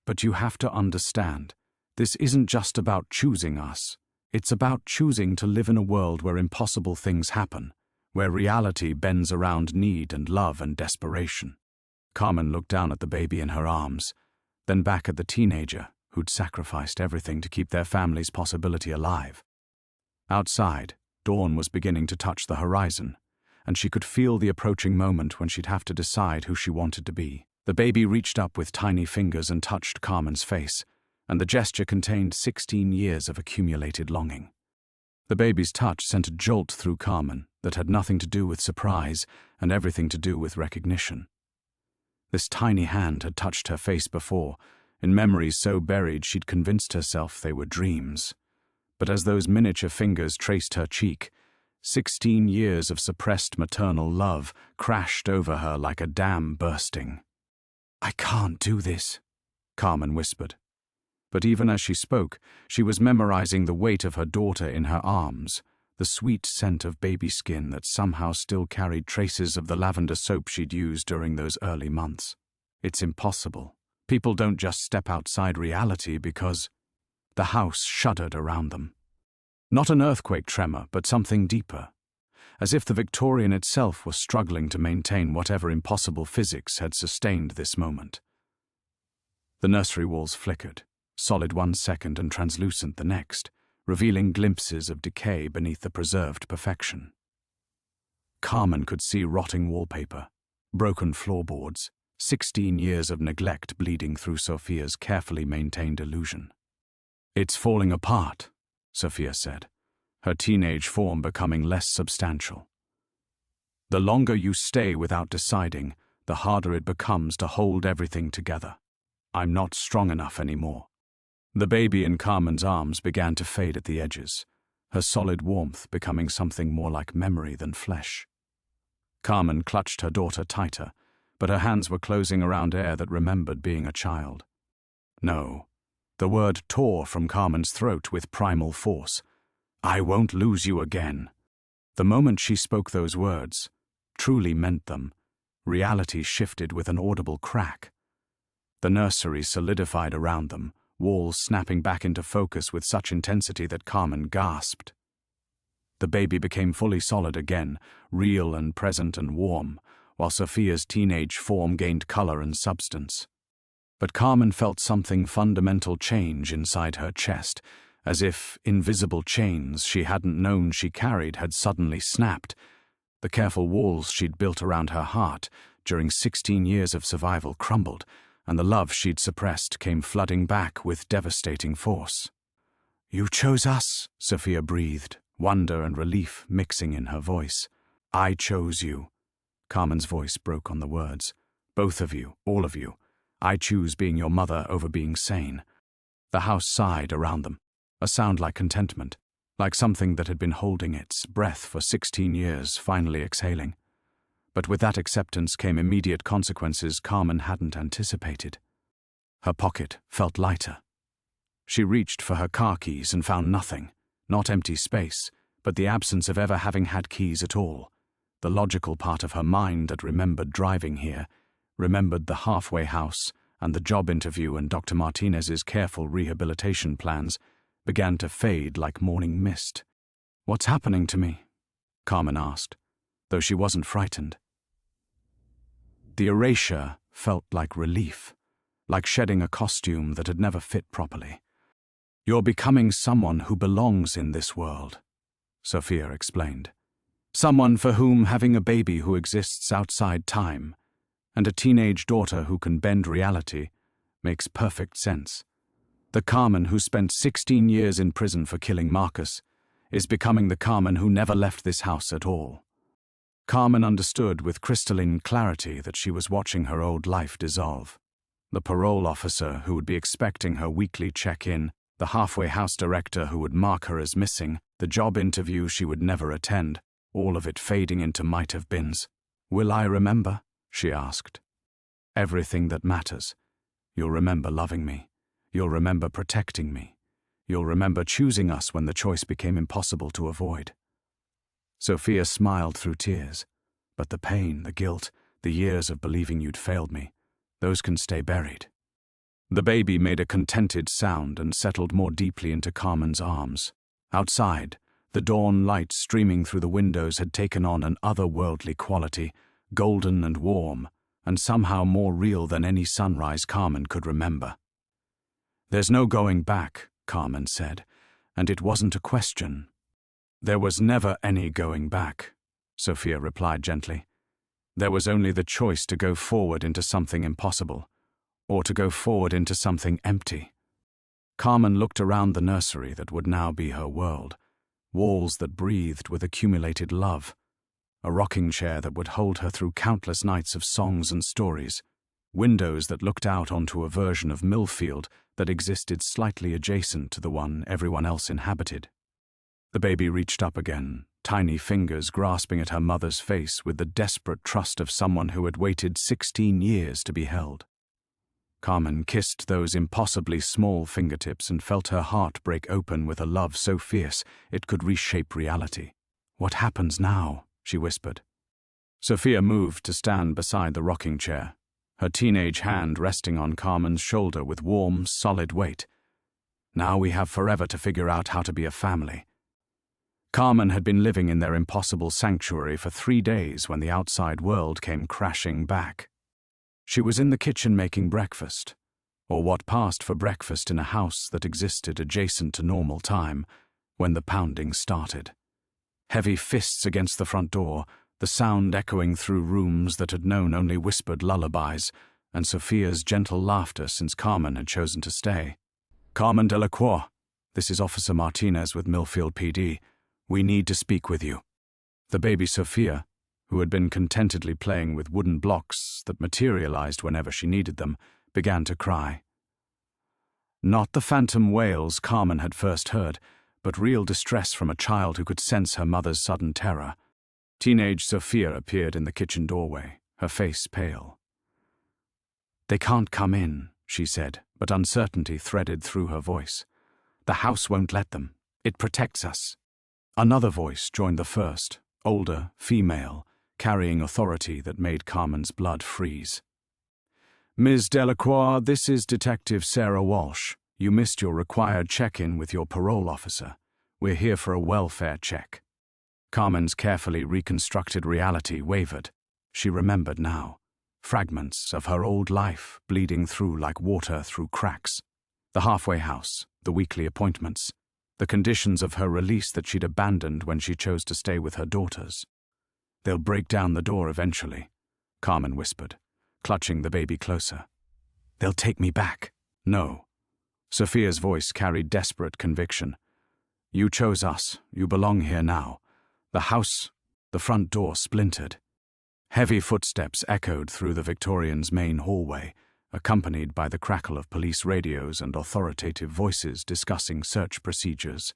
"But you have to understand, this isn't just about choosing us. It's about choosing to live in a world where impossible things happen, where reality bends around need and love and desperation. Carmen looked down at the baby in her arms, then back at the teenager who'd sacrificed everything to keep their family's possibility alive. Outside, dawn was beginning to touch the horizon, and she could feel the approaching moment when she'd have to decide who she wanted to be. The baby reached up with tiny fingers and touched Carmen's face, and the gesture contained 16 years of accumulated longing. The baby's touch sent a jolt through Carmen that had nothing to do with surprise and everything to do with recognition. This tiny hand had touched her face before, in memories so buried she'd convinced herself they were dreams. But as those miniature fingers traced her cheek, 16 years of suppressed maternal love crashed over her like a dam bursting. "I can't do this," Carmen whispered. But even as she spoke, she was memorizing the weight of her daughter in her arms, the sweet scent of baby skin that somehow still carried traces of the lavender soap she'd used during those early months. It's impossible. People don't just step outside reality because... The house shuddered around them. Not an earthquake tremor, but something deeper, as if the Victorian itself was struggling to maintain whatever impossible physics had sustained this moment. The nursery walls flickered, solid 1 second and translucent the next, revealing glimpses of decay beneath the preserved perfection. Carmen could see rotting wallpaper, broken floorboards, 16 years of neglect bleeding through Sophia's carefully maintained illusion. "It's falling apart," Sophia said, her teenage form becoming less substantial. "The longer you stay without deciding, the harder it becomes to hold everything together. I'm not strong enough anymore." The baby in Carmen's arms began to fade at the edges, her solid warmth becoming something more like memory than flesh. Carmen clutched her daughter tighter, but her hands were closing around air that remembered being a child. "No." The word tore from Carmen's throat with primal force. "I won't lose you again." The moment she spoke those words, truly meant them, reality shifted with an audible crack. The nursery solidified around them, walls snapping back into focus with such intensity that Carmen gasped. The baby became fully solid again, real and present and warm, while Sophia's teenage form gained color and substance. But Carmen felt something fundamental change inside her chest, as if invisible chains she hadn't known she carried had suddenly snapped. The careful walls she'd built around her heart during 16 years of survival crumbled, and the love she'd suppressed came flooding back with devastating force. "You chose us," Sophia breathed, wonder and relief mixing in her voice. "I chose you." Carmen's voice broke on the words. "Both of you, all of you. I choose being your mother over being sane." The house sighed around them, a sound like contentment, like something that had been holding its breath for 16 years, finally exhaling. But with that acceptance came immediate consequences Carmen hadn't anticipated. Her pocket felt lighter. She reached for her car keys and found nothing, not empty space, but the absence of ever having had keys at all. The logical part of her mind that remembered driving here, remembered the halfway house and the job interview and Dr. Martinez's careful rehabilitation plans, began to fade like morning mist. "What's happening to me?" Carmen asked, though she wasn't frightened. The erasure felt like relief, like shedding a costume that had never fit properly. "You're becoming someone who belongs in this world," Sophia explained. "Someone for whom having a baby who exists outside time and a teenage daughter who can bend reality makes perfect sense. The Carmen who spent 16 years in prison for killing Marcus is becoming the Carmen who never left this house at all." Carmen understood with crystalline clarity that she was watching her old life dissolve. The parole officer who would be expecting her weekly check-in, the halfway house director who would mark her as missing, the job interview she would never attend, all of it fading into might-have-beens. "Will I remember?" she asked. "Everything that matters. You'll remember loving me. You'll remember protecting me. You'll remember choosing us when the choice became impossible to avoid." Sophia smiled through tears. "But the pain, the guilt, the years of believing you'd failed me, those can stay buried." The baby made a contented sound and settled more deeply into Carmen's arms, Outside, the dawn light streaming through the windows had taken on an otherworldly quality, golden and warm, and somehow more real than any sunrise Carmen could remember. "There's no going back," Carmen said, and it wasn't a question. "There was never any going back," Sophia replied gently. "There was only the choice to go forward into something impossible, or to go forward into something empty." Carmen looked around the nursery that would now be her world, walls that breathed with accumulated love, a rocking chair that would hold her through countless nights of songs and stories, windows that looked out onto a version of Millfield that existed slightly adjacent to the one everyone else inhabited. The baby reached up again, tiny fingers grasping at her mother's face with the desperate trust of someone who had waited 16 years to be held. Carmen kissed those impossibly small fingertips and felt her heart break open with a love so fierce it could reshape reality. "What happens now?" she whispered. Sophia moved to stand beside the rocking chair, her teenage hand resting on Carmen's shoulder with warm, solid weight. "Now we have forever to figure out how to be a family." Carmen had been living in their impossible sanctuary for 3 days when the outside world came crashing back. She was in the kitchen making breakfast, or what passed for breakfast in a house that existed adjacent to normal time, when the pounding started. Heavy fists against the front door, the sound echoing through rooms that had known only whispered lullabies, and Sophia's gentle laughter since Carmen had chosen to stay. "Carmen Delacroix, this is Officer Martinez with Millfield PD. We need to speak with you." The baby Sophia, who had been contentedly playing with wooden blocks that materialized whenever she needed them, began to cry. Not the phantom wails Carmen had first heard, but real distress from a child who could sense her mother's sudden terror. Teenage Sophia appeared in the kitchen doorway, her face pale. "They can't come in," she said, but uncertainty threaded through her voice. "The house won't let them. It protects us." Another voice joined the first, older, female, carrying authority that made Carmen's blood freeze. "Ms. Delacroix, this is Detective Sarah Walsh. You missed your required check-in with your parole officer. We're here for a welfare check." Carmen's carefully reconstructed reality wavered. She remembered now. Fragments of her old life bleeding through like water through cracks. The halfway house, the weekly appointments, the conditions of her release that she'd abandoned when she chose to stay with her daughters. "They'll break down the door eventually," Carmen whispered, clutching the baby closer. "They'll take me back." "No." Sophia's voice carried desperate conviction. "You chose us. You belong here now." The house, the front door splintered. Heavy footsteps echoed through the Victorian's main hallway, accompanied by the crackle of police radios and authoritative voices discussing search procedures.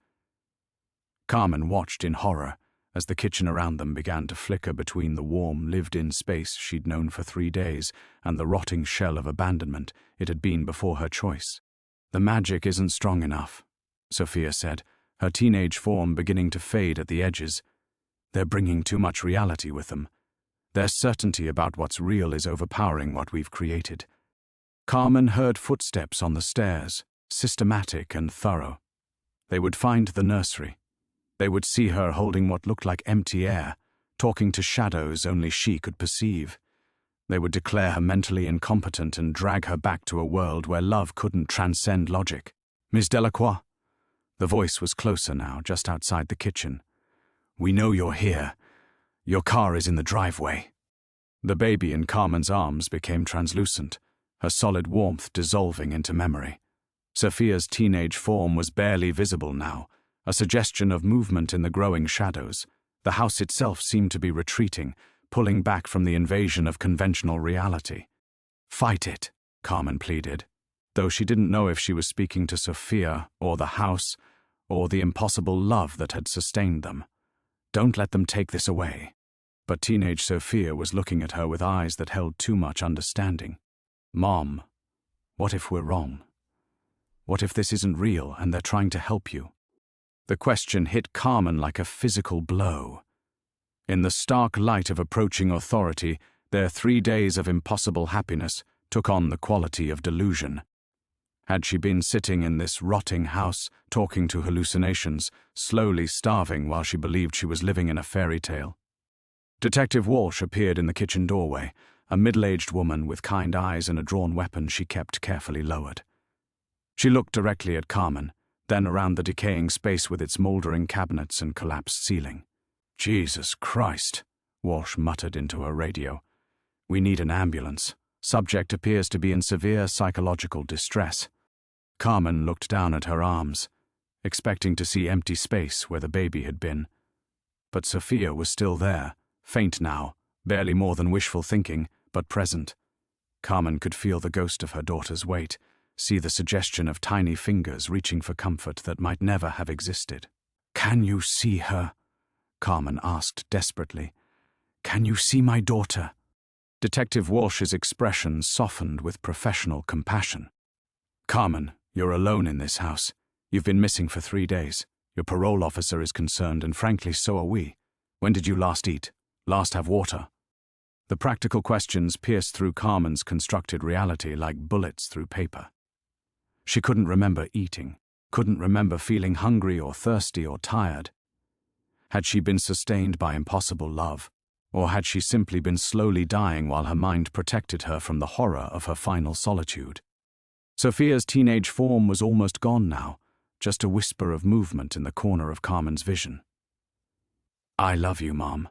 Carmen watched in horror as the kitchen around them began to flicker between the warm, lived-in space she'd known for 3 days and the rotting shell of abandonment it had been before her choice. "The magic isn't strong enough," Sophia said, her teenage form beginning to fade at the edges. "They're bringing too much reality with them. Their certainty about what's real is overpowering what we've created." Carmen heard footsteps on the stairs, systematic and thorough. They would find the nursery. They would see her holding what looked like empty air, talking to shadows only she could perceive. They would declare her mentally incompetent and drag her back to a world where love couldn't transcend logic. "Ms. Delacroix." The voice was closer now, just outside the kitchen. "We know you're here. Your car is in the driveway." The baby in Carmen's arms became translucent, her solid warmth dissolving into memory. Sophia's teenage form was barely visible now, a suggestion of movement in the growing shadows. The house itself seemed to be retreating, pulling back from the invasion of conventional reality. "Fight it," Carmen pleaded, though she didn't know if she was speaking to Sophia or the house or the impossible love that had sustained them. "Don't let them take this away." But teenage Sophia was looking at her with eyes that held too much understanding. "Mom, what if we're wrong? What if this isn't real and they're trying to help you?" The question hit Carmen like a physical blow. In the stark light of approaching authority, their 3 days of impossible happiness took on the quality of delusion. Had she been sitting in this rotting house, talking to hallucinations, slowly starving while she believed she was living in a fairy tale? Detective Walsh appeared in the kitchen doorway, a middle-aged woman with kind eyes and a drawn weapon she kept carefully lowered. She looked directly at Carmen, then around the decaying space with its moldering cabinets and collapsed ceiling. "Jesus Christ," Walsh muttered into her radio. "We need an ambulance. Subject appears to be in severe psychological distress." Carmen looked down at her arms, expecting to see empty space where the baby had been. But Sophia was still there, faint now, barely more than wishful thinking, but present. Carmen could feel the ghost of her daughter's weight, see the suggestion of tiny fingers reaching for comfort that might never have existed. "Can you see her?" Carmen asked desperately. "Can you see my daughter?" Detective Walsh's expression softened with professional compassion. "Carmen, you're alone in this house. You've been missing for 3 days. Your parole officer is concerned, and frankly, so are we. When did you last eat? Last have water?" The practical questions pierced through Carmen's constructed reality like bullets through paper. She couldn't remember eating, couldn't remember feeling hungry or thirsty or tired. Had she been sustained by impossible love, or had she simply been slowly dying while her mind protected her from the horror of her final solitude? Sophia's teenage form was almost gone now, just a whisper of movement in the corner of Carmen's vision. "I love you, Mom,"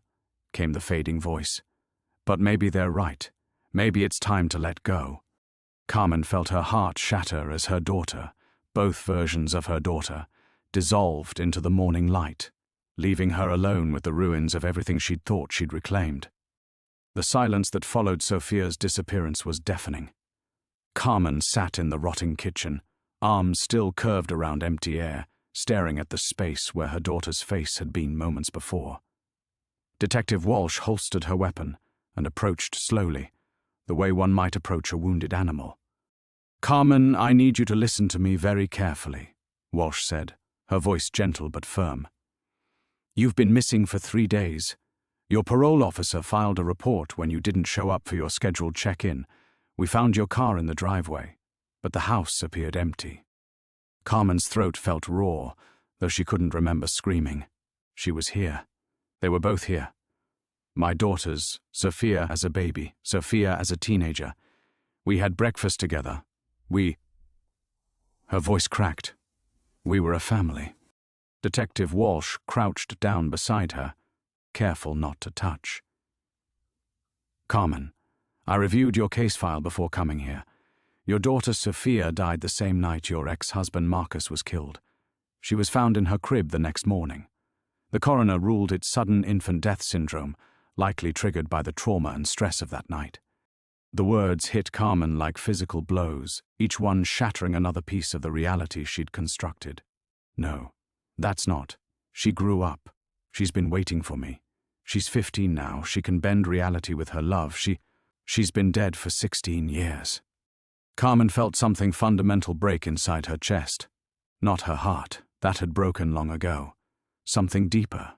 came the fading voice. "But maybe they're right. Maybe it's time to let go." Carmen felt her heart shatter as her daughter, both versions of her daughter, dissolved into the morning light, leaving her alone with the ruins of everything she'd thought she'd reclaimed. The silence that followed Sophia's disappearance was deafening. Carmen sat in the rotting kitchen, arms still curved around empty air, staring at the space where her daughter's face had been moments before. Detective Walsh holstered her weapon and approached slowly, the way one might approach a wounded animal. "Carmen, I need you to listen to me very carefully," Walsh said, her voice gentle but firm. "You've been missing for 3 days. Your parole officer filed a report when you didn't show up for your scheduled check-in. We found your car in the driveway, but the house appeared empty." Carmen's throat felt raw, though she couldn't remember screaming. She was here. They were both here. My daughters, Sophia as a baby, Sophia as a teenager. We had breakfast together. Her voice cracked. "We were a family." Detective Walsh crouched down beside her, careful not to touch. "Carmen, I reviewed your case file before coming here. Your daughter Sophia died the same night your ex-husband Marcus was killed. She was found in her crib the next morning. The coroner ruled it sudden infant death syndrome, likely triggered by the trauma and stress of that night." The words hit Carmen like physical blows, each one shattering another piece of the reality she'd constructed. "No, that's not. She grew up. She's been waiting for me. She's 15 now. She can bend reality with her love. She's been dead for 16 years. Carmen felt something fundamental break inside her chest. Not her heart. That had broken long ago. Something deeper.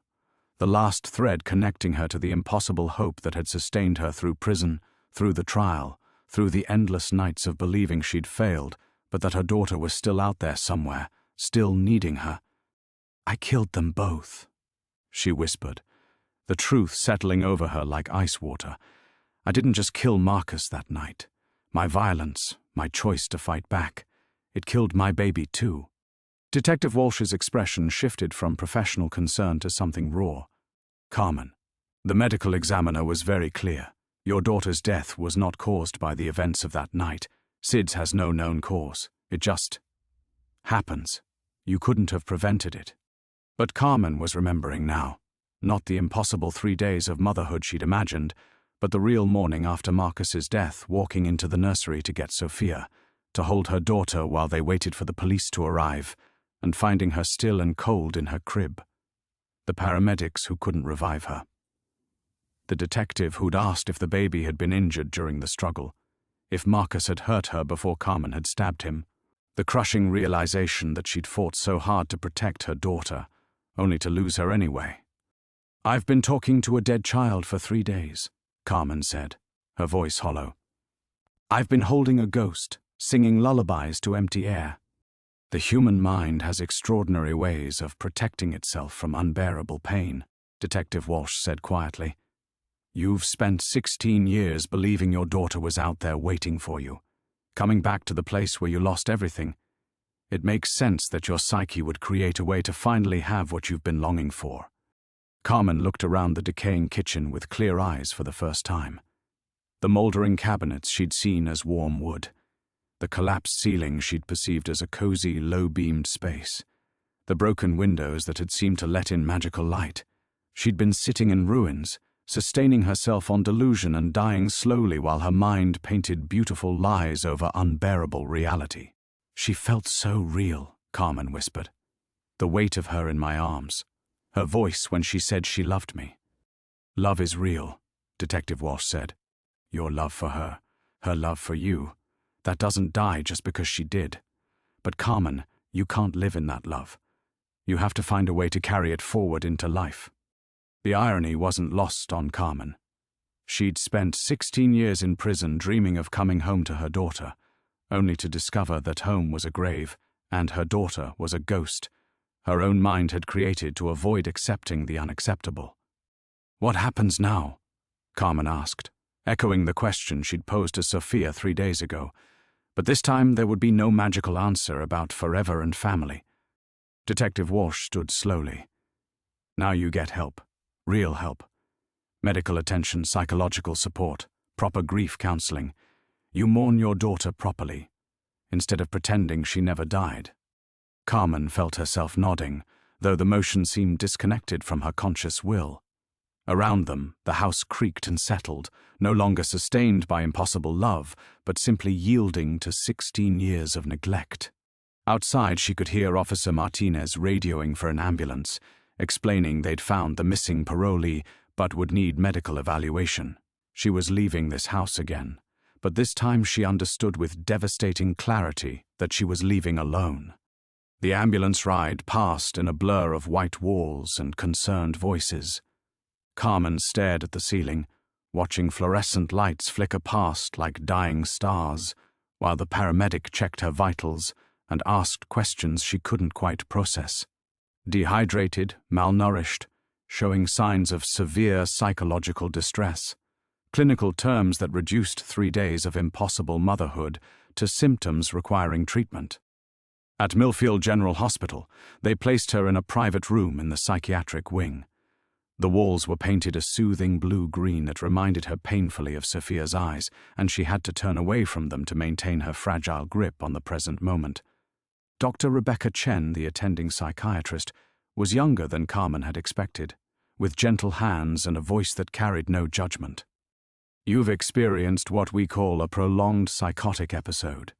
The last thread connecting her to the impossible hope that had sustained her through prison, through the trial, through the endless nights of believing she'd failed, but that her daughter was still out there somewhere, still needing her. "I killed them both," she whispered, the truth settling over her like ice water. "I didn't just kill Marcus that night. My violence, my choice to fight back, it killed my baby too." Detective Walsh's expression shifted from professional concern to something raw. "Carmen, the medical examiner was very clear. Your daughter's death was not caused by the events of that night. SIDS has no known cause. It just happens. You couldn't have prevented it." But Carmen was remembering now. Not the impossible 3 days of motherhood she'd imagined, but the real morning after Marcus's death, walking into the nursery to get Sophia, to hold her daughter while they waited for the police to arrive, and finding her still and cold in her crib. The paramedics who couldn't revive her. The detective who'd asked if the baby had been injured during the struggle, if Marcus had hurt her before Carmen had stabbed him. The crushing realization that she'd fought so hard to protect her daughter, only to lose her anyway. "I've been talking to a dead child for 3 days, Carmen said, her voice hollow. "I've been holding a ghost, singing lullabies to empty air. The human mind has extraordinary ways of protecting itself from unbearable pain, Detective Walsh said quietly. You've spent 16 years believing your daughter was out there waiting for you, coming back to the place where you lost everything. It makes sense that your psyche would create a way to finally have what you've been longing for. Carmen looked around the decaying kitchen with clear eyes for the first time. The moldering cabinets she'd seen as warm wood. The collapsed ceiling she'd perceived as a cozy, low-beamed space. The broken windows that had seemed to let in magical light. She'd been sitting in ruins, sustaining herself on delusion and dying slowly while her mind painted beautiful lies over unbearable reality. She felt so real, Carmen whispered. The weight of her in my arms. Her voice when she said she loved me. Love is real, Detective Walsh said. Your love for her, her love for you. That doesn't die just because she did. But Carmen, you can't live in that love. You have to find a way to carry it forward into life. The irony wasn't lost on Carmen. She'd spent 16 years in prison dreaming of coming home to her daughter, only to discover that home was a grave and her daughter was a ghost her own mind had created to avoid accepting the unacceptable. What happens now? Carmen asked, echoing the question she'd posed to Sophia 3 days ago. But this time there would be no magical answer about forever and family. Detective Walsh stood slowly. Now you get help. Real help. Medical attention, psychological support, proper grief counseling. You mourn your daughter properly, instead of pretending she never died. Carmen felt herself nodding, though the motion seemed disconnected from her conscious will. Around them, the house creaked and settled, no longer sustained by impossible love, but simply yielding to 16 years of neglect. Outside, she could hear Officer Martinez radioing for an ambulance, explaining they'd found the missing parolee, but would need medical evaluation. She was leaving this house again, but this time she understood with devastating clarity that she was leaving alone. The ambulance ride passed in a blur of white walls and concerned voices. Carmen stared at the ceiling, watching fluorescent lights flicker past like dying stars, while the paramedic checked her vitals and asked questions she couldn't quite process. Dehydrated, malnourished, showing signs of severe psychological distress. Clinical terms that reduced 3 days of impossible motherhood to symptoms requiring treatment. At Millfield General Hospital, they placed her in a private room in the psychiatric wing. The walls were painted a soothing blue-green that reminded her painfully of Sophia's eyes, and she had to turn away from them to maintain her fragile grip on the present moment. Dr. Rebecca Chen, the attending psychiatrist, was younger than Carmen had expected, with gentle hands and a voice that carried no judgment. You've experienced what we call a prolonged psychotic episode,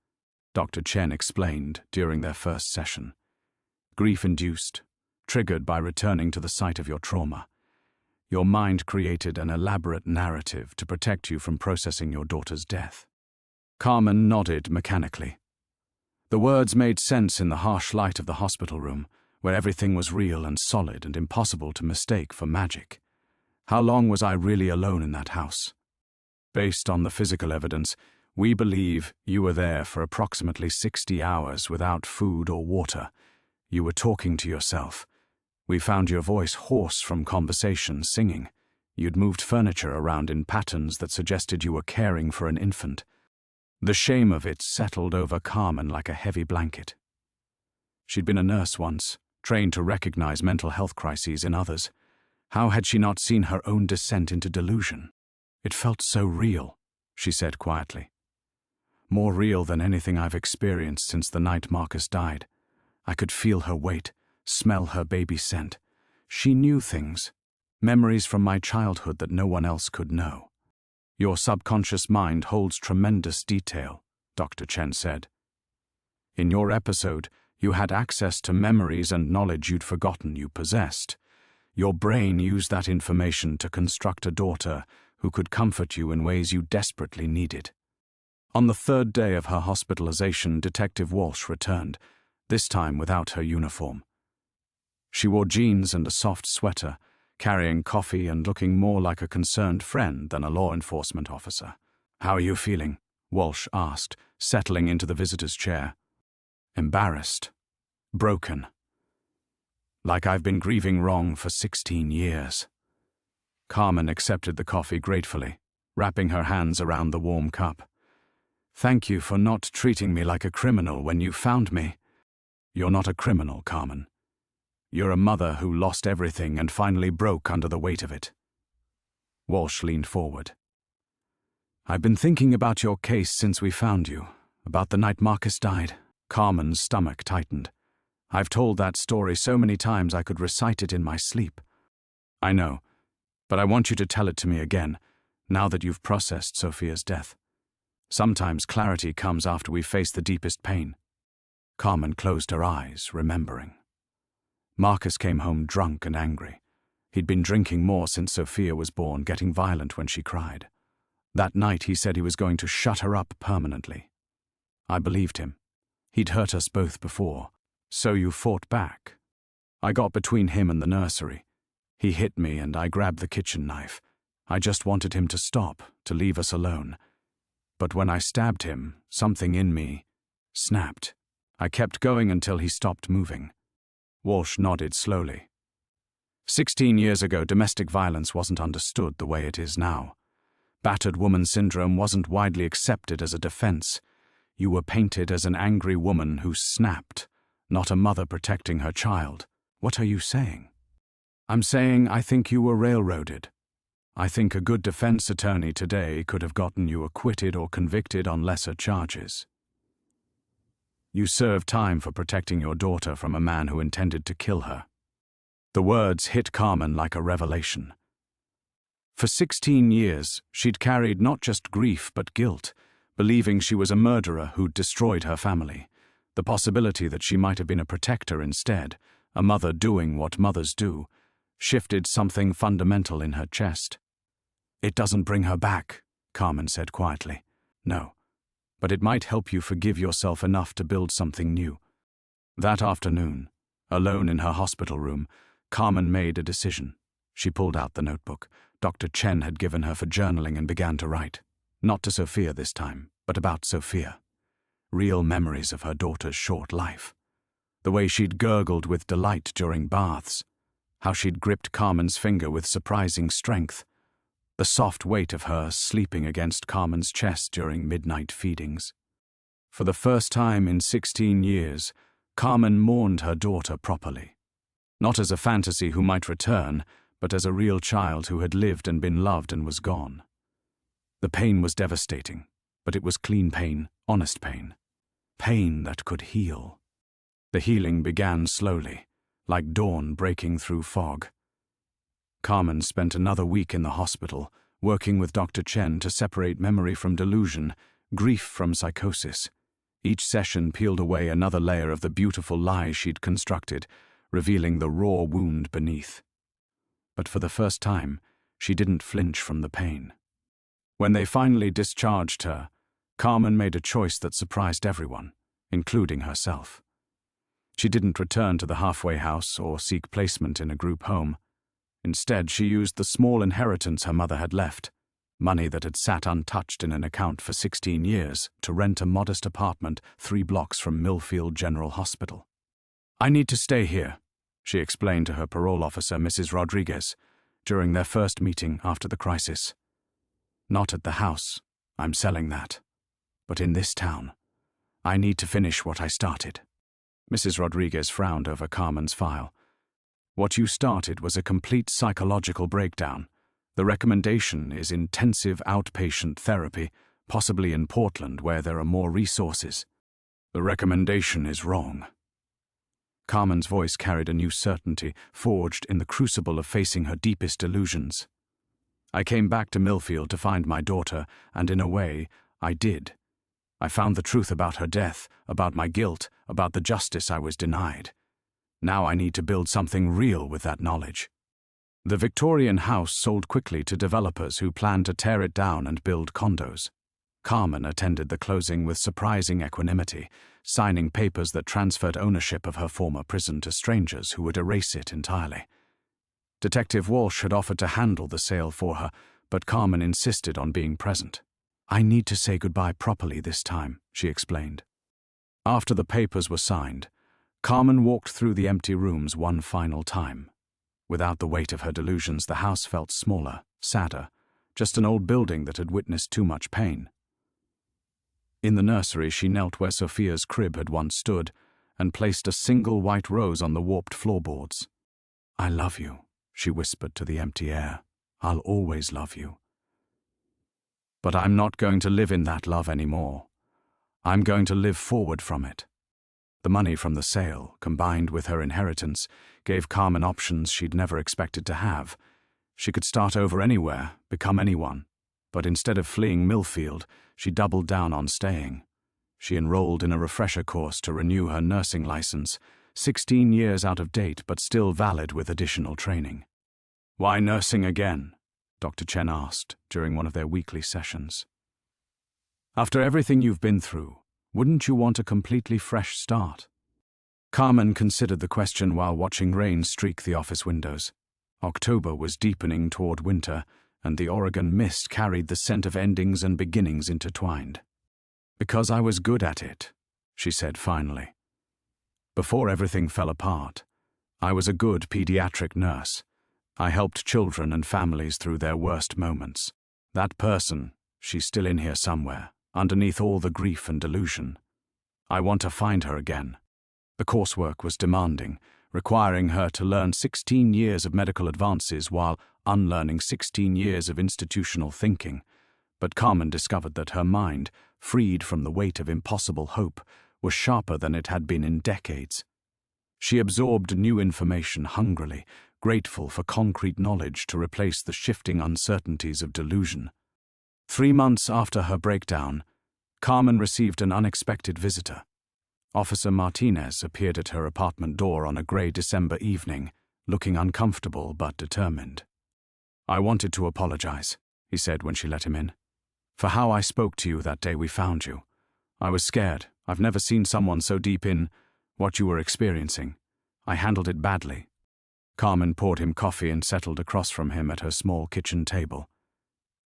Dr. Chen explained during their first session. Grief-induced, triggered by returning to the site of your trauma. Your mind created an elaborate narrative to protect you from processing your daughter's death. Carmen nodded mechanically. The words made sense in the harsh light of the hospital room, where everything was real and solid and impossible to mistake for magic. How long was I really alone in that house? Based on the physical evidence, we believe you were there for approximately 60 hours without food or water. You were talking to yourself. We found your voice hoarse from conversation, singing. You'd moved furniture around in patterns that suggested you were caring for an infant. The shame of it settled over Carmen like a heavy blanket. She'd been a nurse once, trained to recognize mental health crises in others. How had she not seen her own descent into delusion? It felt so real, she said quietly. More real than anything I've experienced since the night Marcus died. I could feel her weight, smell her baby scent. She knew things, memories from my childhood that no one else could know. Your subconscious mind holds tremendous detail, Dr. Chen said. In your episode, you had access to memories and knowledge you'd forgotten you possessed. Your brain used that information to construct a daughter who could comfort you in ways you desperately needed. On the 3rd day of her hospitalization, Detective Walsh returned, this time without her uniform. She wore jeans and a soft sweater, carrying coffee and looking more like a concerned friend than a law enforcement officer. "How are you feeling?" Walsh asked, settling into the visitor's chair. Embarrassed. Broken. Like I've been grieving wrong for 16 years. Carmen accepted the coffee gratefully, wrapping her hands around the warm cup. Thank you for not treating me like a criminal when you found me. You're not a criminal, Carmen. You're a mother who lost everything and finally broke under the weight of it. Walsh leaned forward. I've been thinking about your case since we found you, about the night Marcus died. Carmen's stomach tightened. I've told that story so many times I could recite it in my sleep. I know, but I want you to tell it to me again, now that you've processed Sophia's death. Sometimes clarity comes after we face the deepest pain. Carmen closed her eyes, remembering. Marcus came home drunk and angry. He'd been drinking more since Sophia was born, getting violent when she cried. That night he said he was going to shut her up permanently. I believed him. He'd hurt us both before. So you fought back. I got between him and the nursery. He hit me and I grabbed the kitchen knife. I just wanted him to stop, to leave us alone. But when I stabbed him, something in me snapped. I kept going until he stopped moving. Walsh nodded slowly. 16 years ago, domestic violence wasn't understood the way it is now. Battered woman syndrome wasn't widely accepted as a defense. You were painted as an angry woman who snapped, not a mother protecting her child. What are you saying? I'm saying I think you were railroaded. I think a good defense attorney today could have gotten you acquitted or convicted on lesser charges. You served time for protecting your daughter from a man who intended to kill her. The words hit Carmen like a revelation. For 16 years, she'd carried not just grief but guilt, believing she was a murderer who'd destroyed her family. The possibility that she might have been a protector instead, a mother doing what mothers do, shifted something fundamental in her chest. It doesn't bring her back, Carmen said quietly. No, but it might help you forgive yourself enough to build something new. That afternoon, alone in her hospital room, Carmen made a decision. She pulled out the notebook Dr. Chen had given her for journaling and began to write. Not to Sophia this time, but about Sophia. Real memories of her daughter's short life. The way she'd gurgled with delight during baths. How she'd gripped Carmen's finger with surprising strength. The soft weight of her sleeping against Carmen's chest during midnight feedings. For the first time in 16 years, Carmen mourned her daughter properly. Not as a fantasy who might return, but as a real child who had lived and been loved and was gone. The pain was devastating, but it was clean pain, honest pain. Pain that could heal. The healing began slowly, like dawn breaking through fog. Carmen spent another week in the hospital, working with Dr. Chen to separate memory from delusion, grief from psychosis. Each session peeled away another layer of the beautiful lie she'd constructed, revealing the raw wound beneath. But for the first time, she didn't flinch from the pain. When they finally discharged her, Carmen made a choice that surprised everyone, including herself. She didn't return to the halfway house or seek placement in a group home. Instead, she used the small inheritance her mother had left, money that had sat untouched in an account for 16 years, to rent a modest apartment 3 blocks from Millfield General Hospital. I need to stay here, she explained to her parole officer, Mrs. Rodriguez, during their first meeting after the crisis. Not at the house, I'm selling that. But in this town, I need to finish what I started. Mrs. Rodriguez frowned over Carmen's file. What you started was a complete psychological breakdown. The recommendation is intensive outpatient therapy, possibly in Portland where there are more resources. The recommendation is wrong. Carmen's voice carried a new certainty, forged in the crucible of facing her deepest illusions. I came back to Millfield to find my daughter, and in a way, I did. I found the truth about her death, about my guilt, about the justice I was denied. Now I need to build something real with that knowledge. The Victorian house sold quickly to developers who planned to tear it down and build condos. Carmen attended the closing with surprising equanimity, signing papers that transferred ownership of her former prison to strangers who would erase it entirely. Detective Walsh had offered to handle the sale for her, but Carmen insisted on being present. I need to say goodbye properly this time, she explained. After the papers were signed, Carmen walked through the empty rooms one final time. Without the weight of her delusions, the house felt smaller, sadder, just an old building that had witnessed too much pain. In the nursery, she knelt where Sophia's crib had once stood and placed a single white rose on the warped floorboards. I love you, she whispered to the empty air. I'll always love you. But I'm not going to live in that love anymore. I'm going to live forward from it. The money from the sale, combined with her inheritance, gave Carmen options she'd never expected to have. She could start over anywhere, become anyone. But instead of fleeing Millfield, she doubled down on staying. She enrolled in a refresher course to renew her nursing license, 16 years out of date but still valid with additional training. Why nursing again? Dr. Chen asked during one of their weekly sessions. After everything you've been through, wouldn't you want a completely fresh start? Carmen considered the question while watching rain streak the office windows. October was deepening toward winter, and the Oregon mist carried the scent of endings and beginnings intertwined. Because I was good at it, she said finally. Before everything fell apart, I was a good pediatric nurse. I helped children and families through their worst moments. That person, she's still in here somewhere, underneath all the grief and delusion. I want to find her again. The coursework was demanding, requiring her to learn 16 years of medical advances while unlearning 16 years of institutional thinking. But Carmen discovered that her mind, freed from the weight of impossible hope, was sharper than it had been in decades. She absorbed new information hungrily, grateful for concrete knowledge to replace the shifting uncertainties of delusion. 3 months after her breakdown, Carmen received an unexpected visitor. Officer Martinez appeared at her apartment door on a gray December evening, looking uncomfortable but determined. I wanted to apologize, he said when she let him in, for how I spoke to you that day we found you. I was scared. I've never seen someone so deep in what you were experiencing. I handled it badly. Carmen poured him coffee and settled across from him at her small kitchen table.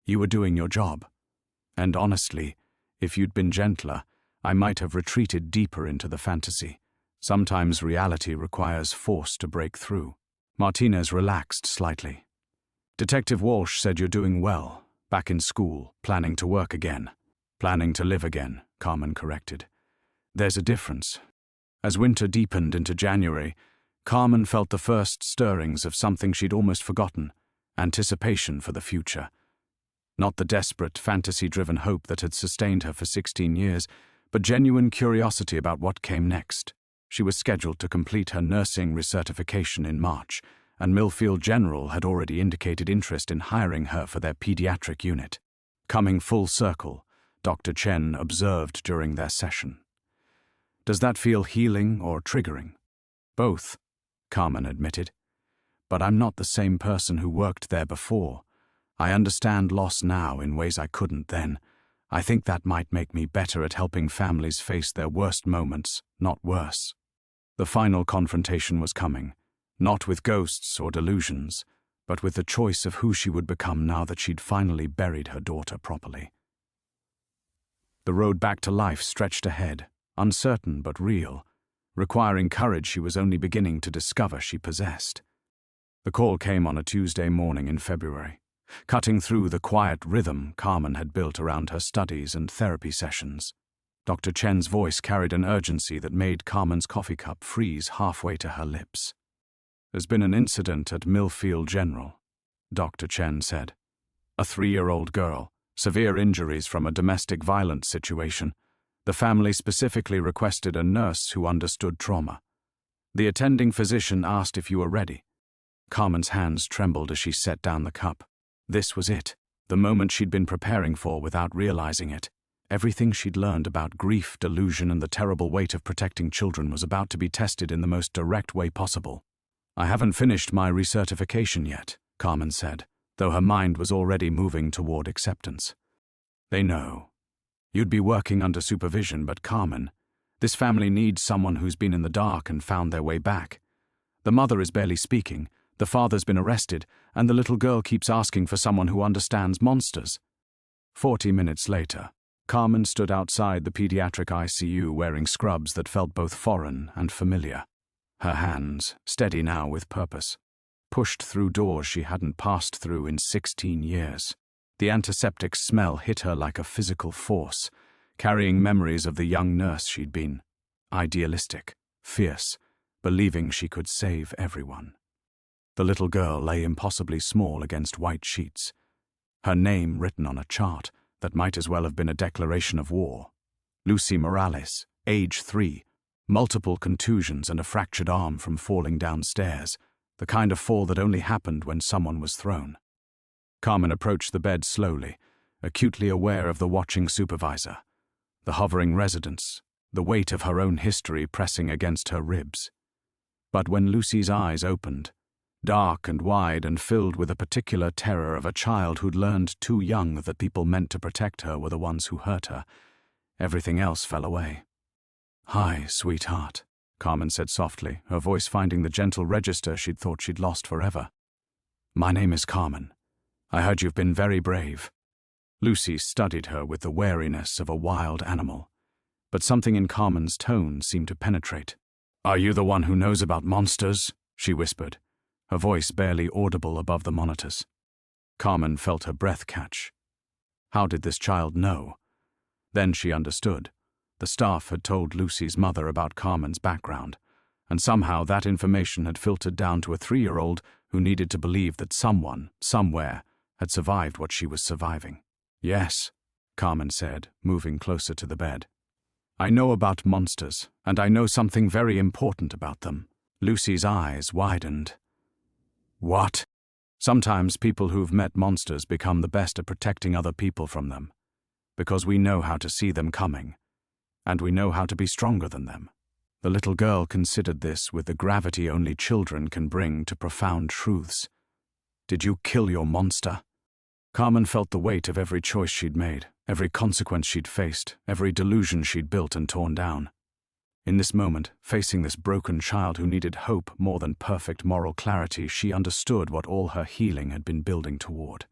You were doing your job. And honestly, if you'd been gentler, I might have retreated deeper into the fantasy. Sometimes reality requires force to break through. Martinez relaxed slightly. Detective Walsh said you're doing well, back in school, planning to work again. Planning to live again, Carmen corrected. There's a difference. As winter deepened into January, Carmen felt the first stirrings of something she'd almost forgotten, anticipation for the future. Not the desperate, fantasy-driven hope that had sustained her for 16 years, but genuine curiosity about what came next. She was scheduled to complete her nursing recertification in March, and Millfield General had already indicated interest in hiring her for their pediatric unit. Coming full circle, Dr. Chen observed during their session. Does that feel healing or triggering? Both, Carmen admitted. But I'm not the same person who worked there before. I understand loss now in ways I couldn't then. I think that might make me better at helping families face their worst moments, not worse. The final confrontation was coming, not with ghosts or delusions, but with the choice of who she would become now that she'd finally buried her daughter properly. The road back to life stretched ahead, uncertain but real, requiring courage she was only beginning to discover she possessed. The call came on a Tuesday morning in February, cutting through the quiet rhythm Carmen had built around her studies and therapy sessions. Dr. Chen's voice carried an urgency that made Carmen's coffee cup freeze halfway to her lips. There's been an incident at Millfield General, Dr. Chen said. A 3-year-old girl, severe injuries from a domestic violence situation. The family specifically requested a nurse who understood trauma. The attending physician asked if you were ready. Carmen's hands trembled as she set down the cup. This was it, the moment she'd been preparing for without realizing it. Everything she'd learned about grief, delusion, and the terrible weight of protecting children was about to be tested in the most direct way possible. I haven't finished my recertification yet, Carmen said, though her mind was already moving toward acceptance. They know. You'd be working under supervision, but Carmen, this family needs someone who's been in the dark and found their way back. The mother is barely speaking, the father's been arrested, and the little girl keeps asking for someone who understands monsters. 40 minutes later, Carmen stood outside the pediatric ICU wearing scrubs that felt both foreign and familiar. Her hands, steady now with purpose, pushed through doors she hadn't passed through in 16 years. The antiseptic smell hit her like a physical force, carrying memories of the young nurse she'd been. Idealistic, fierce, believing she could save everyone. The little girl lay impossibly small against white sheets, her name written on a chart that might as well have been a declaration of war. Lucy Morales, age 3, multiple contusions and a fractured arm from falling downstairs, the kind of fall that only happened when someone was thrown. Carmen approached the bed slowly, acutely aware of the watching supervisor, the hovering residents, the weight of her own history pressing against her ribs. But when Lucy's eyes opened, dark and wide and filled with a particular terror of a child who'd learned too young that people meant to protect her were the ones who hurt her, everything else fell away. "Hi, sweetheart," Carmen said softly, her voice finding the gentle register she'd thought she'd lost forever. "My name is Carmen. I heard you've been very brave." Lucy studied her with the wariness of a wild animal, but something in Carmen's tone seemed to penetrate. "Are you the one who knows about monsters?" she whispered, her voice barely audible above the monitors. Carmen felt her breath catch. How did this child know? Then she understood. The staff had told Lucy's mother about Carmen's background, and somehow that information had filtered down to a 3-year-old who needed to believe that someone, somewhere, had survived what she was surviving. "Yes," Carmen said, moving closer to the bed. "I know about monsters, and I know something very important about them." Lucy's eyes widened. "What?" "Sometimes people who've met monsters become the best at protecting other people from them, because we know how to see them coming, and we know how to be stronger than them." The little girl considered this with the gravity only children can bring to profound truths. "Did you kill your monster?" Carmen felt the weight of every choice she'd made, every consequence she'd faced, every delusion she'd built and torn down. In this moment, facing this broken child who needed hope more than perfect moral clarity, she understood what all her healing had been building toward.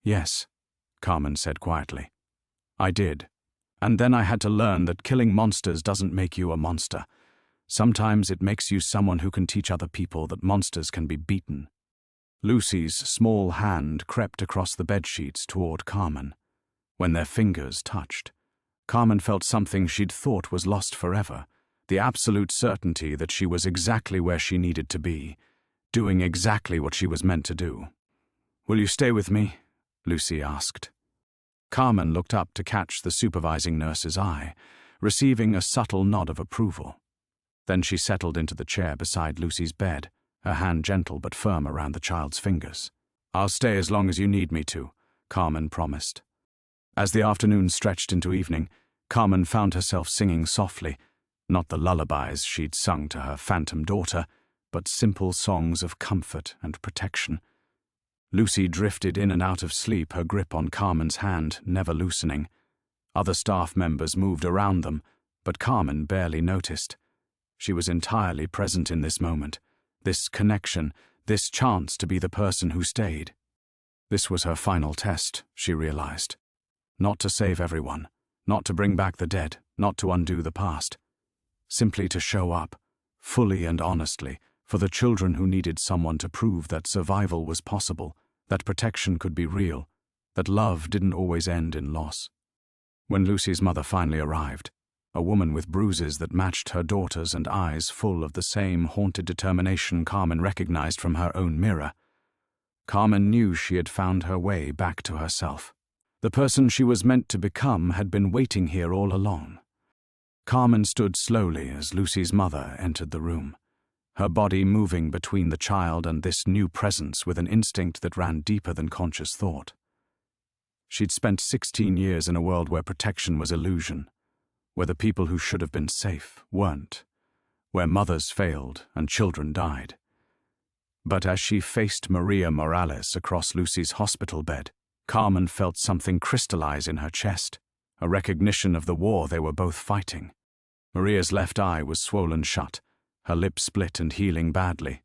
"Yes," Carmen said quietly. "I did. And then I had to learn that killing monsters doesn't make you a monster. Sometimes it makes you someone who can teach other people that monsters can be beaten." Lucy's small hand crept across the bedsheets toward Carmen. When their fingers touched, Carmen felt something she'd thought was lost forever, the absolute certainty that she was exactly where she needed to be, doing exactly what she was meant to do. "Will you stay with me?" Lucy asked. Carmen looked up to catch the supervising nurse's eye, receiving a subtle nod of approval. Then she settled into the chair beside Lucy's bed, her hand gentle but firm around the child's fingers. "I'll stay as long as you need me to," Carmen promised. As the afternoon stretched into evening, Carmen found herself singing softly, not the lullabies she'd sung to her phantom daughter, but simple songs of comfort and protection. Lucy drifted in and out of sleep, her grip on Carmen's hand never loosening. Other staff members moved around them, but Carmen barely noticed. She was entirely present in this moment, this connection, this chance to be the person who stayed. This was her final test, she realized. Not to save everyone, not to bring back the dead, not to undo the past. Simply to show up, fully and honestly, for the children who needed someone to prove that survival was possible, that protection could be real, that love didn't always end in loss. When Lucy's mother finally arrived, a woman with bruises that matched her daughter's and eyes full of the same haunted determination Carmen recognized from her own mirror, Carmen knew she had found her way back to herself. The person she was meant to become had been waiting here all along. Carmen stood slowly as Lucy's mother entered the room, her body moving between the child and this new presence with an instinct that ran deeper than conscious thought. She'd spent 16 years in a world where protection was illusion, where the people who should have been safe weren't, where mothers failed and children died. But as she faced Maria Morales across Lucy's hospital bed, Carmen felt something crystallize in her chest, a recognition of the war they were both fighting. Maria's left eye was swollen shut, her lip split and healing badly.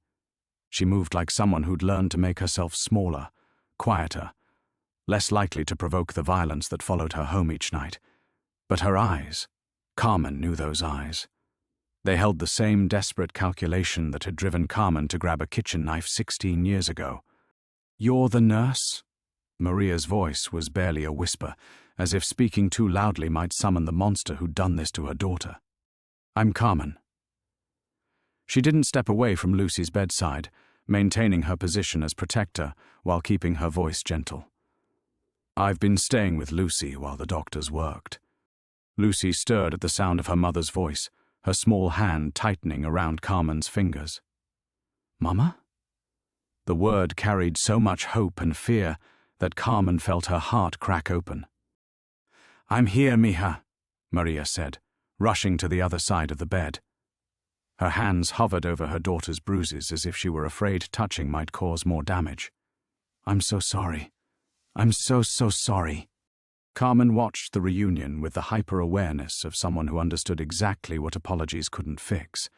She moved like someone who'd learned to make herself smaller, quieter, less likely to provoke the violence that followed her home each night. But her eyes, Carmen knew those eyes. They held the same desperate calculation that had driven Carmen to grab a kitchen knife 16 years ago. "You're the nurse?" Maria's voice was barely a whisper, as if speaking too loudly might summon the monster who'd done this to her daughter. "I'm Carmen." She didn't step away from Lucy's bedside, maintaining her position as protector while keeping her voice gentle. "I've been staying with Lucy while the doctors worked." Lucy stirred at the sound of her mother's voice, her small hand tightening around Carmen's fingers. "Mama?" The word carried so much hope and fear that Carmen felt her heart crack open. "I'm here, mija," Maria said, rushing to the other side of the bed. Her hands hovered over her daughter's bruises as if she were afraid touching might cause more damage. "I'm so sorry. I'm so sorry." Carmen watched the reunion with the hyper-awareness of someone who understood exactly what apologies couldn't fix.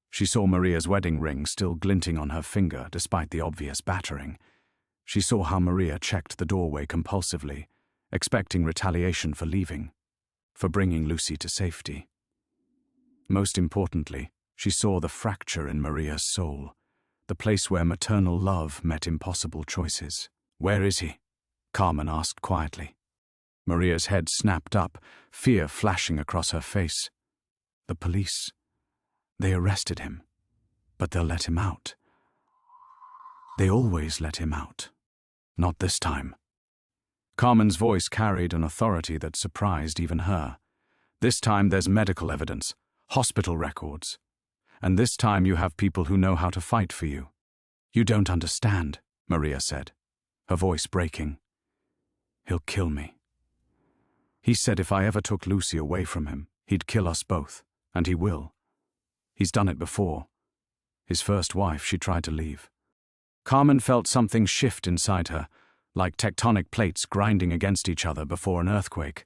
She saw Maria's wedding ring still glinting on her finger despite the obvious battering. She saw how Maria checked the doorway compulsively, expecting retaliation for leaving, for bringing Lucy to safety. Most importantly, she saw the fracture in Maria's soul, the place where maternal love met impossible choices. "Where is he?" Carmen asked quietly. Maria's head snapped up, fear flashing across her face. "The police. They arrested him, but they'll let him out. They always let him out. Not this time." Carmen's voice carried an authority that surprised even her. "This time there's medical evidence, hospital records. And this time you have people who know how to fight for you." "You don't understand," Maria said, her voice breaking. "He'll kill me. He said if I ever took Lucy away from him, he'd kill us both, and he will. He's done it before. His first wife, she tried to leave." Carmen felt something shift inside her, like tectonic plates grinding against each other before an earthquake.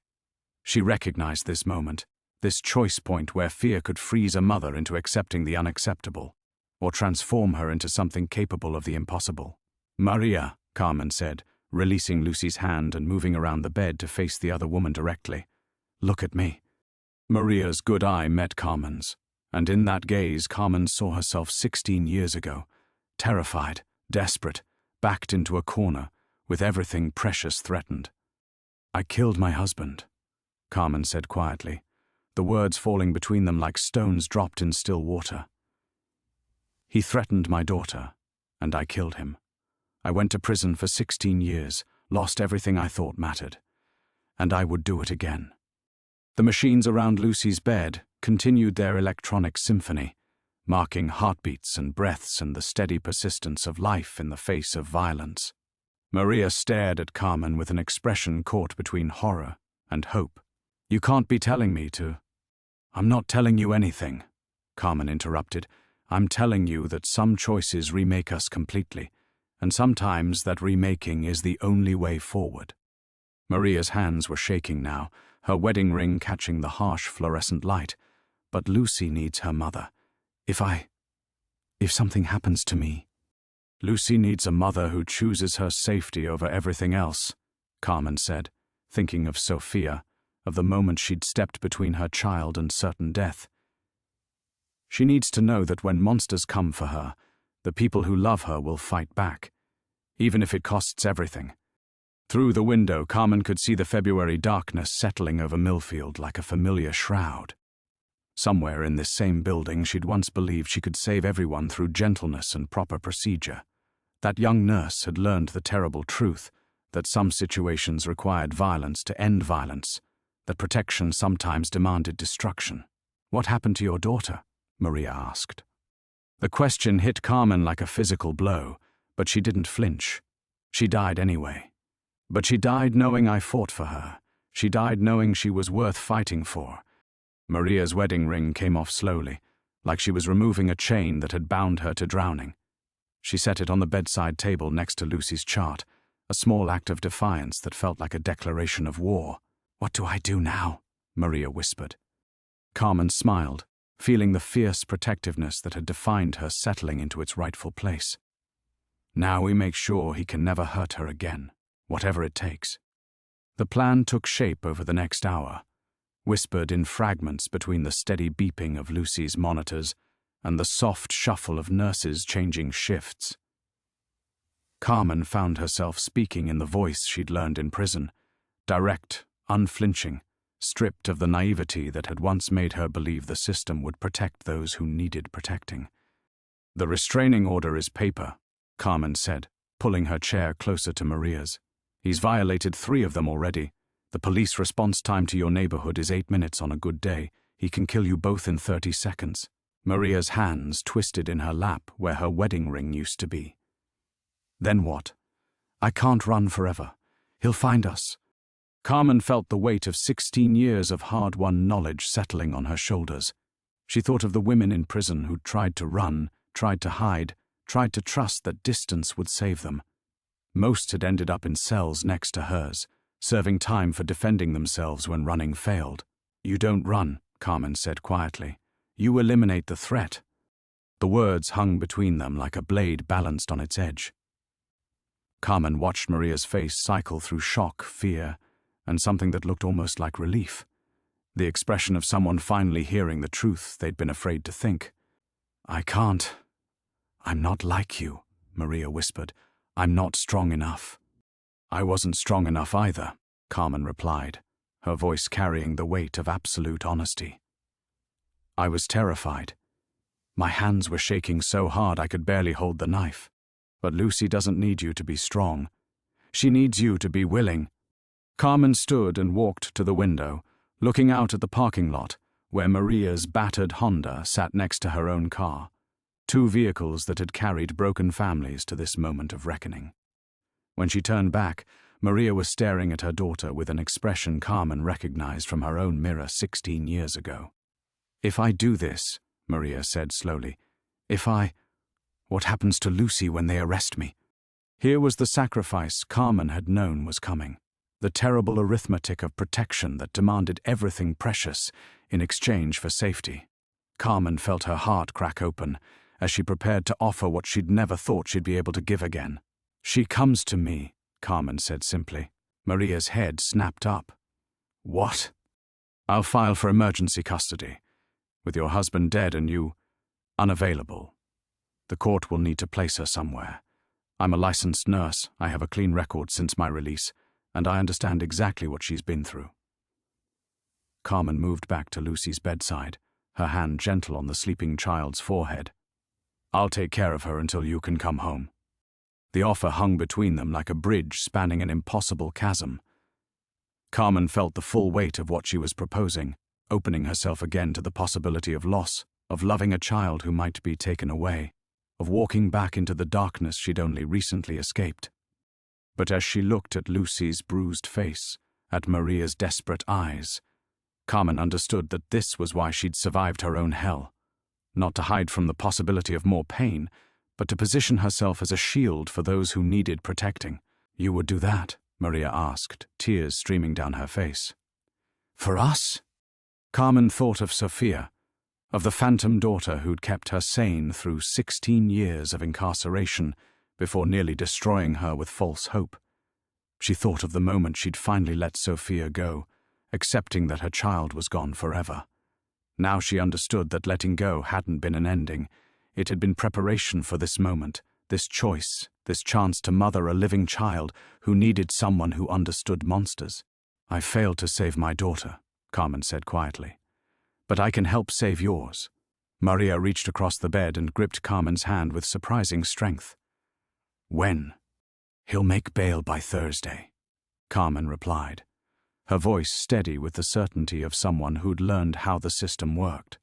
She recognized this moment, this choice point where fear could freeze a mother into accepting the unacceptable, or transform her into something capable of the impossible. "Maria," Carmen said, releasing Lucy's hand and moving around the bed to face the other woman directly. "Look at me." Maria's good eye met Carmen's, and in that gaze Carmen saw herself 16 years ago, terrified, desperate, backed into a corner, with everything precious threatened. "I killed my husband," Carmen said quietly, the words falling between them like stones dropped in still water. "He threatened my daughter, and I killed him. I went to prison for 16 years, lost everything I thought mattered, and I would do it again." The machines around Lucy's bed continued their electronic symphony, marking heartbeats and breaths and the steady persistence of life in the face of violence. Maria stared at Carmen with an expression caught between horror and hope. "You can't be telling me to—" "I'm not telling you anything," Carmen interrupted. "I'm telling you that some choices remake us completely, and sometimes that remaking is the only way forward." Maria's hands were shaking now, her wedding ring catching the harsh fluorescent light. "But Lucy needs her mother. If something happens to me—" "Lucy needs a mother who chooses her safety over everything else," Carmen said, thinking of Sophia, of the moment she'd stepped between her child and certain death. "She needs to know that when monsters come for her, the people who love her will fight back, even if it costs everything." Through the window, Carmen could see the February darkness settling over Millfield like a familiar shroud. Somewhere in this same building, she'd once believed she could save everyone through gentleness and proper procedure. That young nurse had learned the terrible truth that some situations required violence to end violence, that protection sometimes demanded destruction. "What happened to your daughter?" Maria asked. The question hit Carmen like a physical blow, but she didn't flinch. "She died anyway. But she died knowing I fought for her. She died knowing she was worth fighting for." Maria's wedding ring came off slowly, like she was removing a chain that had bound her to drowning. She set it on the bedside table next to Lucy's chart, a small act of defiance that felt like a declaration of war. "What do I do now?" Maria whispered. Carmen smiled, feeling the fierce protectiveness that had defined her settling into its rightful place. "Now we make sure he can never hurt her again. whatever it takes. The plan took shape over the next hour, whispered in fragments between the steady beeping of Lucy's monitors and the soft shuffle of nurses changing shifts. Carmen found herself speaking in the voice she'd learned in prison, direct, unflinching, stripped of the naivety that had once made her believe the system would protect those who needed protecting. "The restraining order is paper," Carmen said, pulling her chair closer to Maria's. "He's violated 3 of them already. The police response time to your neighborhood is 8 minutes on a good day. He can kill you both in 30 seconds. Maria's hands twisted in her lap where her wedding ring used to be. "Then what? I can't run forever. He'll find us." Carmen felt the weight of 16 years of hard-won knowledge settling on her shoulders. She thought of the women in prison who'd tried to run, tried to hide, tried to trust that distance would save them. Most had ended up in cells next to hers, serving time for defending themselves when running failed. "You don't run," Carmen said quietly. "You eliminate the threat." The words hung between them like a blade balanced on its edge. Carmen watched Maria's face cycle through shock, fear, and something that looked almost like relief. The expression of someone finally hearing the truth they'd been afraid to think. "I can't. I'm not like you," Maria whispered. "I'm not strong enough." "I wasn't strong enough either," Carmen replied, her voice carrying the weight of absolute honesty. "I was terrified. My hands were shaking so hard I could barely hold the knife. But Lucy doesn't need you to be strong. She needs you to be willing." Carmen stood and walked to the window, looking out at the parking lot, where Maria's battered Honda sat next to her own car, 2 vehicles that had carried broken families to this moment of reckoning. When she turned back, Maria was staring at her daughter with an expression Carmen recognized from her own mirror 16 years ago. "If I do this," Maria said slowly, what happens to Lucy when they arrest me?" Here was the sacrifice Carmen had known was coming, the terrible arithmetic of protection that demanded everything precious in exchange for safety. Carmen felt her heart crack open as she prepared to offer what she'd never thought she'd be able to give again. "She comes to me," Carmen said simply. Maria's head snapped up. "What?" "I'll file for emergency custody, with your husband dead and you unavailable. The court will need to place her somewhere. I'm a licensed nurse, I have a clean record since my release, and I understand exactly what she's been through." Carmen moved back to Lucy's bedside, her hand gentle on the sleeping child's forehead. "I'll take care of her until you can come home." The offer hung between them like a bridge spanning an impossible chasm. Carmen felt the full weight of what she was proposing, opening herself again to the possibility of loss, of loving a child who might be taken away, of walking back into the darkness she'd only recently escaped. But as she looked at Lucy's bruised face, at Maria's desperate eyes, Carmen understood that this was why she'd survived her own hell. Not to hide from the possibility of more pain, but to position herself as a shield for those who needed protecting. "You would do that?" Maria asked, tears streaming down her face. "For us?" Carmen thought of Sophia, of the phantom daughter who'd kept her sane through 16 years of incarceration before nearly destroying her with false hope. She thought of the moment she'd finally let Sophia go, accepting that her child was gone forever. Now she understood that letting go hadn't been an ending. It had been preparation for this moment, this choice, this chance to mother a living child who needed someone who understood monsters. "I failed to save my daughter," Carmen said quietly. "But I can help save yours." Maria reached across the bed and gripped Carmen's hand with surprising strength. "When?" "He'll make bail by Thursday," Carmen replied, her voice steady with the certainty of someone who'd learned how the system worked.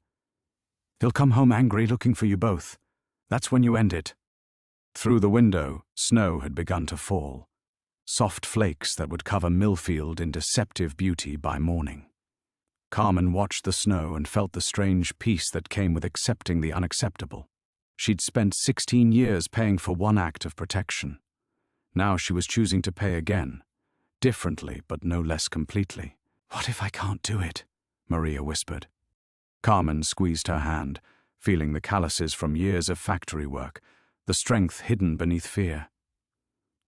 "He'll come home angry looking for you both. That's when you end it." Through the window, snow had begun to fall, soft flakes that would cover Millfield in deceptive beauty by morning. Carmen watched the snow and felt the strange peace that came with accepting the unacceptable. She'd spent 16 years paying for one act of protection. Now she was choosing to pay again, differently but no less completely. "What if I can't do it?" Maria whispered. Carmen squeezed her hand, feeling the calluses from years of factory work, the strength hidden beneath fear.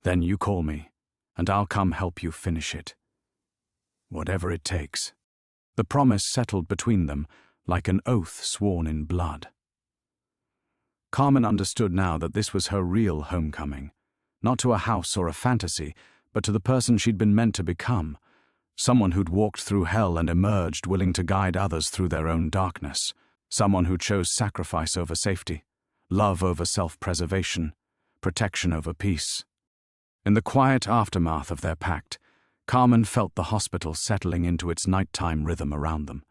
"Then you call me. and I'll come help you finish it. Whatever it takes." The promise settled between them like an oath sworn in blood. Carmen understood now that this was her real homecoming, not to a house or a fantasy, but to the person she'd been meant to become, someone who'd walked through hell and emerged willing to guide others through their own darkness, someone who chose sacrifice over safety, love over self-preservation, protection over peace. In the quiet aftermath of their pact, Carmen felt the hospital settling into its nighttime rhythm around them.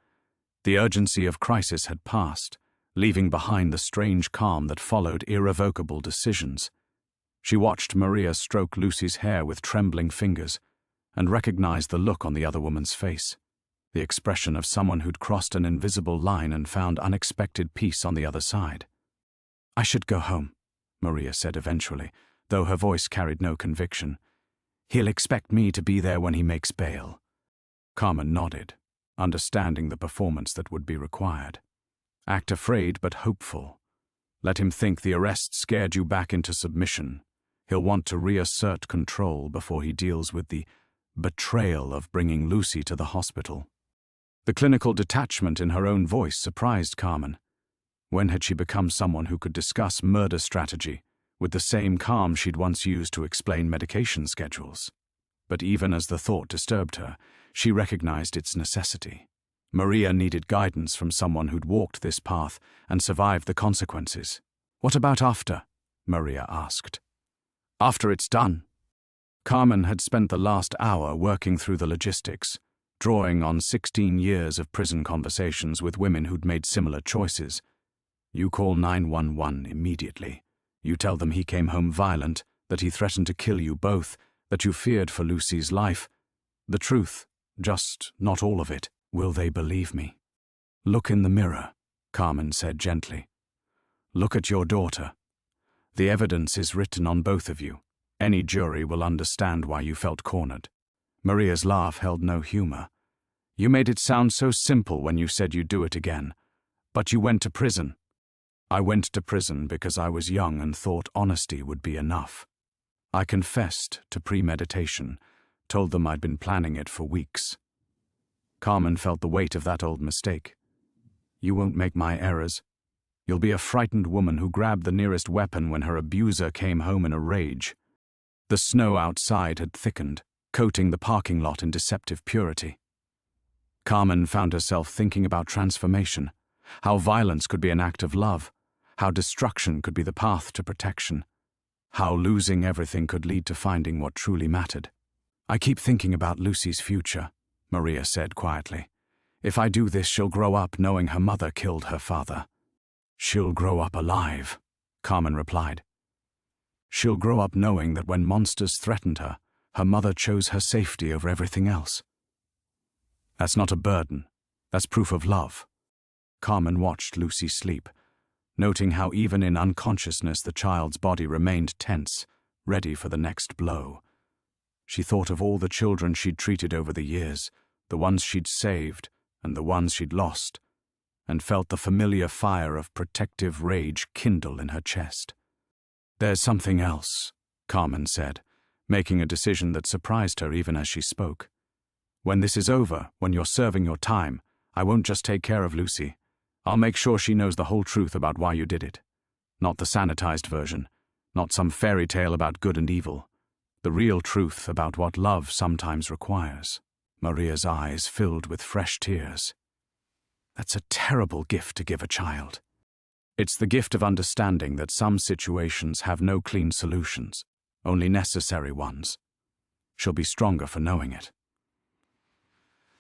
The urgency of crisis had passed, leaving behind the strange calm that followed irrevocable decisions. She watched Maria stroke Lucy's hair with trembling fingers and recognized the look on the other woman's face, the expression of someone who'd crossed an invisible line and found unexpected peace on the other side. "I should go home," Maria said eventually, though her voice carried no conviction. "He'll expect me to be there when he makes bail." Carmen nodded, understanding the performance that would be required. Act afraid but hopeful. Let him think the arrest scared you back into submission. He'll want to reassert control before he deals with the betrayal of bringing Lucy to the hospital. The clinical detachment in her own voice surprised Carmen. When had she become someone who could discuss murder strategy with the same calm she'd once used to explain medication schedules? But even as the thought disturbed her, she recognized its necessity. Maria needed guidance from someone who'd walked this path and survived the consequences. "What about after?" Maria asked. "After it's done." Carmen had spent the last hour working through the logistics, drawing on 16 years of prison conversations with women who'd made similar choices. You call 911 immediately. You tell them he came home violent, that he threatened to kill you both, that you feared for Lucy's life. The truth, just not all of it. Will they believe me? "Look in the mirror," Carmen said gently. "Look at your daughter. The evidence is written on both of you. Any jury will understand why you felt cornered." Maria's laugh held no humor. "You made it sound so simple when you said you'd do it again. But you went to prison." "I went to prison because I was young and thought honesty would be enough. I confessed to premeditation, told them I'd been planning it for weeks." Carmen felt the weight of that old mistake. "You won't make my errors. You'll be a frightened woman who grabbed the nearest weapon when her abuser came home in a rage." The snow outside had thickened, coating the parking lot in deceptive purity. Carmen found herself thinking about transformation, how violence could be an act of love, how destruction could be the path to protection, how losing everything could lead to finding what truly mattered. "I keep thinking about Lucy's future," Maria said quietly. "If I do this, she'll grow up knowing her mother killed her father." "She'll grow up alive," Carmen replied. "She'll grow up knowing that when monsters threatened her, her mother chose her safety over everything else. That's not a burden. That's proof of love." Carmen watched Lucy sleep, noting how even in unconsciousness the child's body remained tense, ready for the next blow. She thought of all the children she'd treated over the years, the ones she'd saved and the ones she'd lost, and felt the familiar fire of protective rage kindle in her chest. "There's something else," Carmen said, making a decision that surprised her even as she spoke. "When this is over, when you're serving your time, I won't just take care of Lucy. I'll make sure she knows the whole truth about why you did it. Not the sanitized version, not some fairy tale about good and evil. The real truth about what love sometimes requires." Maria's eyes filled with fresh tears. "That's a terrible gift to give a child." "It's the gift of understanding that some situations have no clean solutions, only necessary ones. She'll be stronger for knowing it."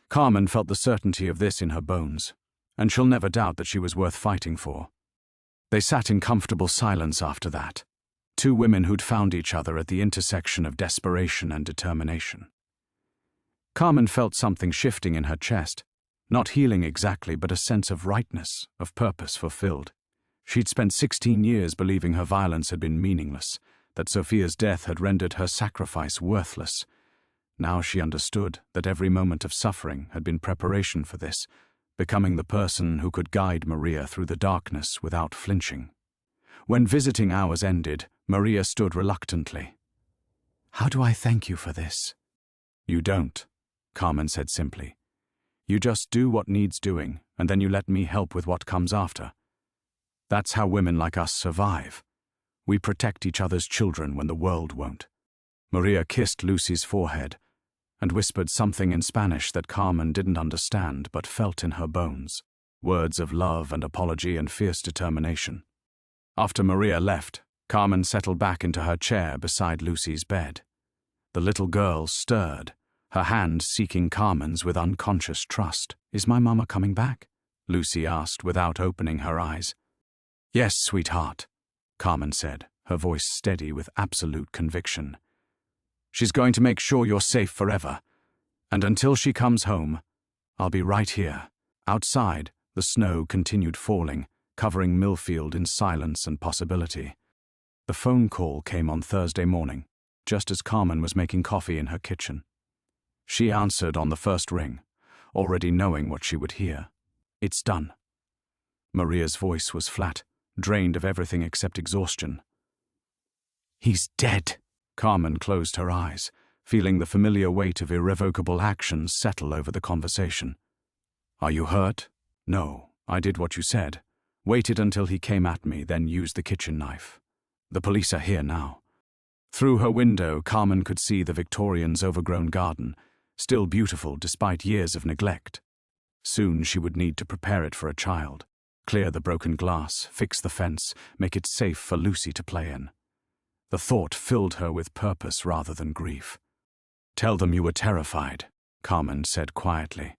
Carmen felt the certainty of this in her bones, and she'll never doubt that she was worth fighting for. They sat in comfortable silence after that, two women who'd found each other at the intersection of desperation and determination. Carmen felt something shifting in her chest, not healing exactly, but a sense of rightness, of purpose fulfilled. She'd spent 16 years believing her violence had been meaningless, that Sophia's death had rendered her sacrifice worthless. Now she understood that every moment of suffering had been preparation for this, becoming the person who could guide Maria through the darkness without flinching. When visiting hours ended, Maria stood reluctantly. How do I thank you for this? You don't, Carmen said simply. You just do what needs doing, and then you let me help with what comes after. That's how women like us survive. We protect each other's children when the world won't. Maria kissed Lucy's forehead and whispered something in Spanish that Carmen didn't understand but felt in her bones. Words of love and apology and fierce determination. After Maria left, Carmen settled back into her chair beside Lucy's bed. The little girl stirred, her hand seeking Carmen's with unconscious trust. Is my mama coming back? Lucy asked without opening her eyes. Yes, sweetheart, Carmen said, her voice steady with absolute conviction. She's going to make sure you're safe forever. And until she comes home, I'll be right here. Outside, the snow continued falling, covering Millfield in silence and possibility. The phone call came on Thursday morning, just as Carmen was making coffee in her kitchen. She answered on the first ring, already knowing what she would hear. It's done. Maria's voice was flat, drained of everything except exhaustion. He's dead. Carmen closed her eyes, feeling the familiar weight of irrevocable actions settle over the conversation. Are you hurt? No, I did what you said. Waited until he came at me, then used the kitchen knife. The police are here now. Through her window, Carmen could see the Victorian's overgrown garden, still beautiful despite years of neglect. Soon she would need to prepare it for a child, clear the broken glass, fix the fence, make it safe for Lucy to play in. The thought filled her with purpose rather than grief. Tell them you were terrified, Carmen said quietly.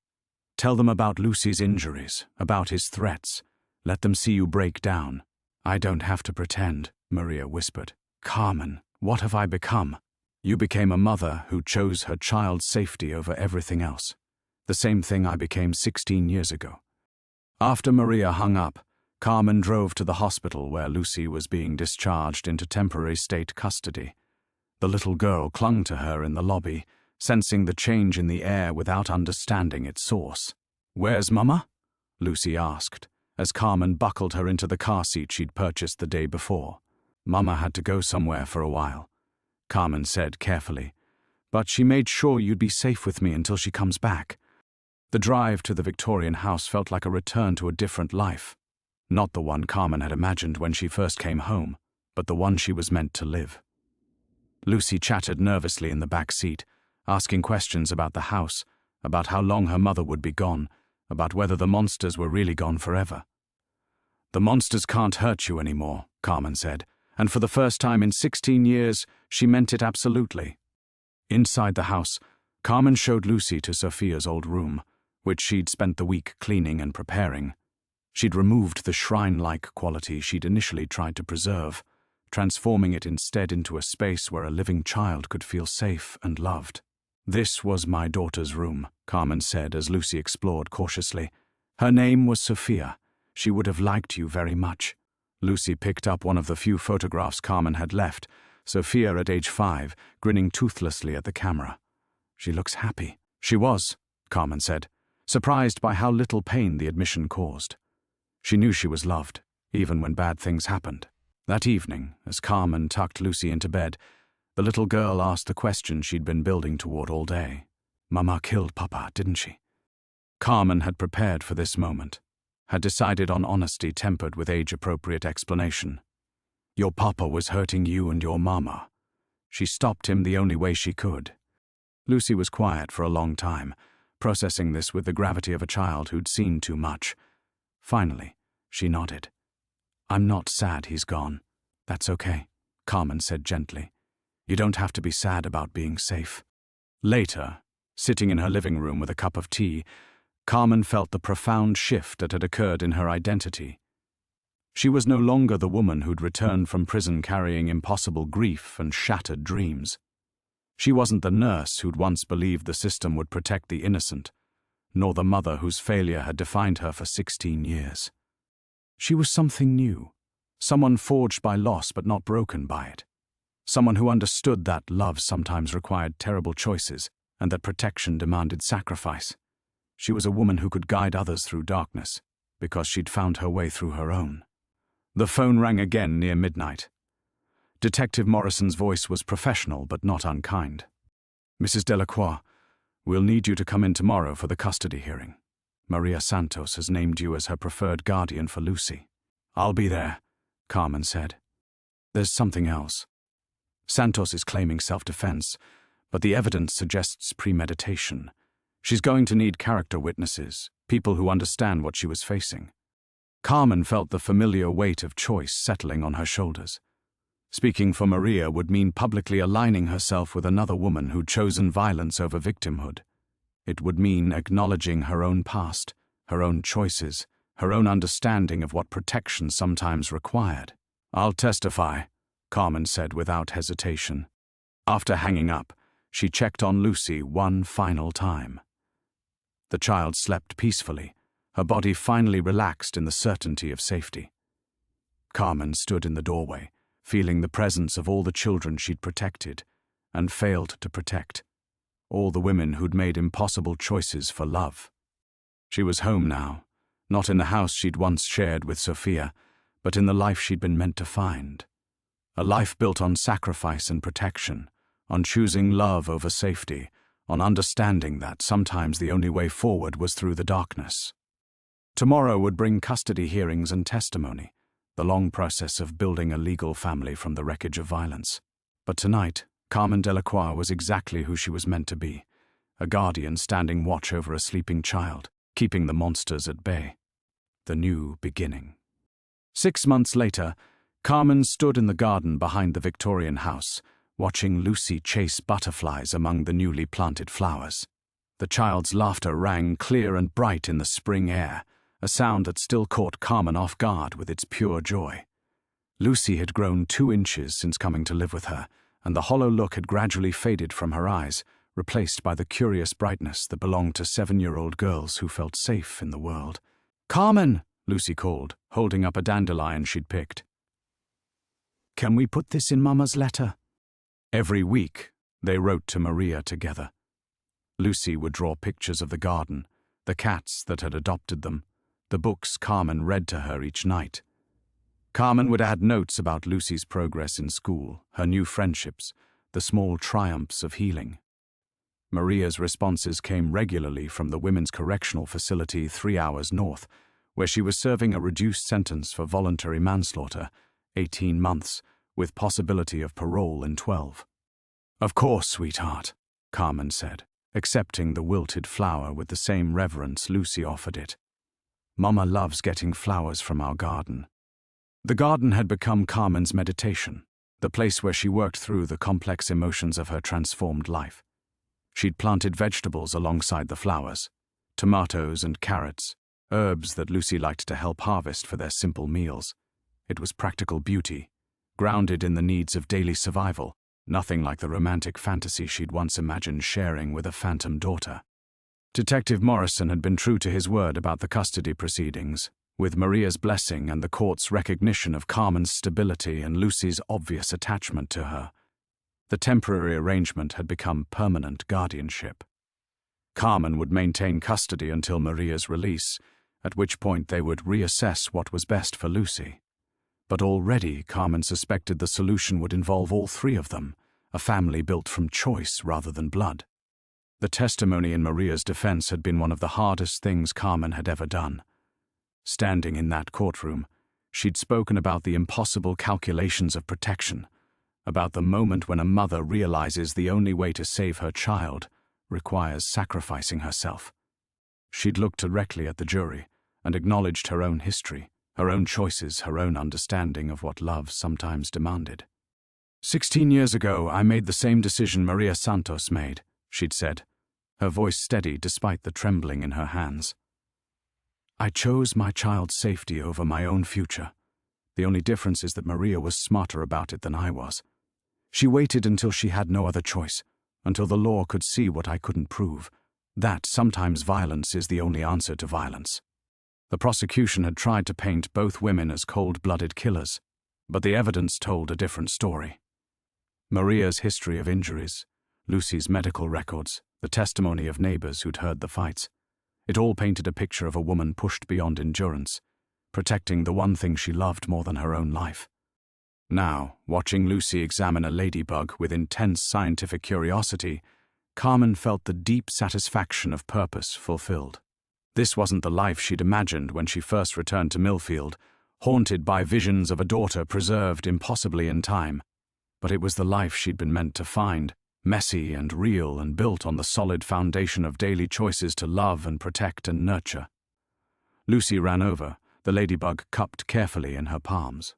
Tell them about Lucy's injuries, about his threats. Let them see you break down. I don't have to pretend, Maria whispered. Carmen, what have I become? You became a mother who chose her child's safety over everything else. The same thing I became 16 years ago. After Maria hung up, Carmen drove to the hospital where Lucy was being discharged into temporary state custody. The little girl clung to her in the lobby, sensing the change in the air without understanding its source. Where's Mama? Lucy asked, as Carmen buckled her into the car seat she'd purchased the day before. Mama had to go somewhere for a while, Carmen said carefully, but she made sure you'd be safe with me until she comes back. The drive to the Victorian house felt like a return to a different life. Not the one Carmen had imagined when she first came home, but the one she was meant to live. Lucy chattered nervously in the back seat, asking questions about the house, about how long her mother would be gone, about whether the monsters were really gone forever. The monsters can't hurt you anymore, Carmen said, and for the first time in 16 years, she meant it absolutely. Inside the house, Carmen showed Lucy to Sophia's old room, which she'd spent the week cleaning and preparing. She'd removed the shrine-like quality she'd initially tried to preserve, transforming it instead into a space where a living child could feel safe and loved. This was my daughter's room, Carmen said as Lucy explored cautiously. Her name was Sophia. She would have liked you very much. Lucy picked up one of the few photographs Carmen had left, Sophia at age 5, grinning toothlessly at the camera. She looks happy. She was, Carmen said, surprised by how little pain the admission caused. She knew she was loved, even when bad things happened. That evening, as Carmen tucked Lucy into bed, the little girl asked the question she'd been building toward all day. Mama killed Papa, didn't she? Carmen had prepared for this moment, had decided on honesty tempered with age-appropriate explanation. Your Papa was hurting you and your Mama. She stopped him the only way she could. Lucy was quiet for a long time, processing this with the gravity of a child who'd seen too much. Finally, she nodded. I'm not sad he's gone. That's okay, Carmen said gently. You don't have to be sad about being safe. Later, sitting in her living room with a cup of tea, Carmen felt the profound shift that had occurred in her identity. She was no longer the woman who'd returned from prison carrying impossible grief and shattered dreams. She wasn't the nurse who'd once believed the system would protect the innocent, nor the mother whose failure had defined her for 16 years. She was something new, someone forged by loss but not broken by it, someone who understood that love sometimes required terrible choices and that protection demanded sacrifice. She was a woman who could guide others through darkness, because she'd found her way through her own. The phone rang again near midnight. Detective Morrison's voice was professional but not unkind. "Mrs. Delacroix, we'll need you to come in tomorrow for the custody hearing. Maria Santos has named you as her preferred guardian for Lucy." "I'll be there," Carmen said. "There's something else. Santos is claiming self-defense, but the evidence suggests premeditation. She's going to need character witnesses, people who understand what she was facing." Carmen felt the familiar weight of choice settling on her shoulders. Speaking for Maria would mean publicly aligning herself with another woman who'd chosen violence over victimhood. It would mean acknowledging her own past, her own choices, her own understanding of what protection sometimes required. "I'll testify," Carmen said without hesitation. After hanging up, she checked on Lucy one final time. The child slept peacefully, her body finally relaxed in the certainty of safety. Carmen stood in the doorway, feeling the presence of all the children she'd protected and failed to protect, all the women who'd made impossible choices for love. She was home now, not in the house she'd once shared with Sophia, but in the life she'd been meant to find. A life built on sacrifice and protection, on choosing love over safety, on understanding that sometimes the only way forward was through the darkness. Tomorrow would bring custody hearings and testimony, the long process of building a legal family from the wreckage of violence. But tonight, Carmen Delacroix was exactly who she was meant to be, a guardian standing watch over a sleeping child, keeping the monsters at bay. The new beginning. 6 months later, Carmen stood in the garden behind the Victorian house, watching Lucy chase butterflies among the newly planted flowers. The child's laughter rang clear and bright in the spring air, a sound that still caught Carmen off guard with its pure joy. Lucy had grown 2 inches since coming to live with her, and the hollow look had gradually faded from her eyes, replaced by the curious brightness that belonged to 7-year-old girls who felt safe in the world. "Carmen!" Lucy called, holding up a dandelion she'd picked. "Can we put this in Mama's letter?" Every week, they wrote to Maria together. Lucy would draw pictures of the garden, the cats that had adopted them, the books Carmen read to her each night. Carmen would add notes about Lucy's progress in school, her new friendships, the small triumphs of healing. Maria's responses came regularly from the Women's Correctional Facility 3 hours north, where she was serving a reduced sentence for voluntary manslaughter, 18 months, with possibility of parole in 12. "Of course, sweetheart," Carmen said, accepting the wilted flower with the same reverence Lucy offered it. "Mama loves getting flowers from our garden." The garden had become Carmen's meditation, the place where she worked through the complex emotions of her transformed life. She'd planted vegetables alongside the flowers, tomatoes and carrots, herbs that Lucy liked to help harvest for their simple meals. It was practical beauty, grounded in the needs of daily survival, nothing like the romantic fantasy she'd once imagined sharing with a phantom daughter. Detective Morrison had been true to his word about the custody proceedings, with Maria's blessing and the court's recognition of Carmen's stability and Lucy's obvious attachment to her. The temporary arrangement had become permanent guardianship. Carmen would maintain custody until Maria's release, at which point they would reassess what was best for Lucy. But already Carmen suspected the solution would involve all 3 of them, a family built from choice rather than blood. The testimony in Maria's defense had been one of the hardest things Carmen had ever done. Standing in that courtroom, she'd spoken about the impossible calculations of protection, about the moment when a mother realizes the only way to save her child requires sacrificing herself. She'd looked directly at the jury and acknowledged her own history, her own choices, her own understanding of what love sometimes demanded. 16 years ago, I made the same decision Maria Santos made, she'd said, her voice steady despite the trembling in her hands. I chose my child's safety over my own future. The only difference is that Maria was smarter about it than I was. She waited until she had no other choice, until the law could see what I couldn't prove, that sometimes violence is the only answer to violence. The prosecution had tried to paint both women as cold-blooded killers, but the evidence told a different story. Maria's history of injuries, Lucy's medical records, the testimony of neighbors who'd heard the fights, it all painted a picture of a woman pushed beyond endurance, protecting the one thing she loved more than her own life. Now, watching Lucy examine a ladybug with intense scientific curiosity, Carmen felt the deep satisfaction of purpose fulfilled. This wasn't the life she'd imagined when she first returned to Millfield, haunted by visions of a daughter preserved impossibly in time, but it was the life she'd been meant to find, messy and real and built on the solid foundation of daily choices to love and protect and nurture. Lucy ran over, the ladybug cupped carefully in her palms.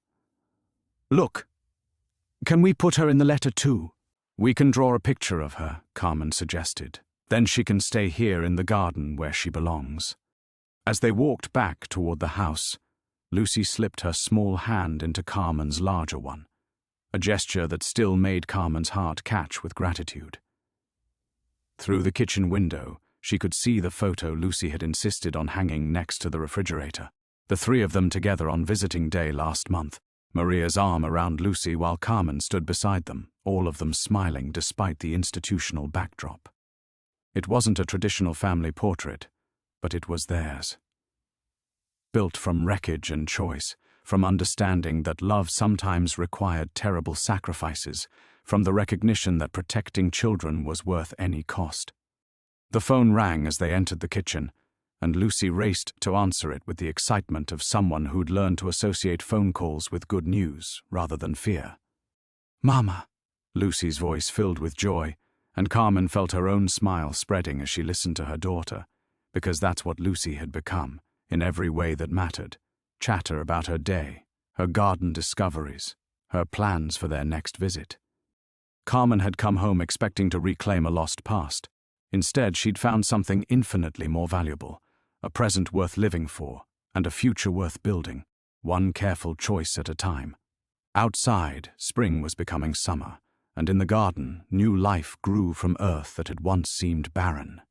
"Look, can we put her in the letter too?" "We can draw a picture of her," Carmen suggested. "Then she can stay here in the garden where she belongs." As they walked back toward the house, Lucy slipped her small hand into Carmen's larger one, a gesture that still made Carmen's heart catch with gratitude. Through the kitchen window, she could see the photo Lucy had insisted on hanging next to the refrigerator, the three of them together on visiting day last month, Maria's arm around Lucy while Carmen stood beside them, all of them smiling despite the institutional backdrop. It wasn't a traditional family portrait, but it was theirs. Built from wreckage and choice, from understanding that love sometimes required terrible sacrifices, from the recognition that protecting children was worth any cost. The phone rang as they entered the kitchen, and Lucy raced to answer it with the excitement of someone who'd learned to associate phone calls with good news rather than fear. "Mama," Lucy's voice filled with joy, and Carmen felt her own smile spreading as she listened to her daughter, because that's what Lucy had become, in every way that mattered. Chatter about her day, her garden discoveries, her plans for their next visit. Carmen had come home expecting to reclaim a lost past. Instead, she'd found something infinitely more valuable, a present worth living for, and a future worth building, one careful choice at a time. Outside, spring was becoming summer, and in the garden, new life grew from earth that had once seemed barren.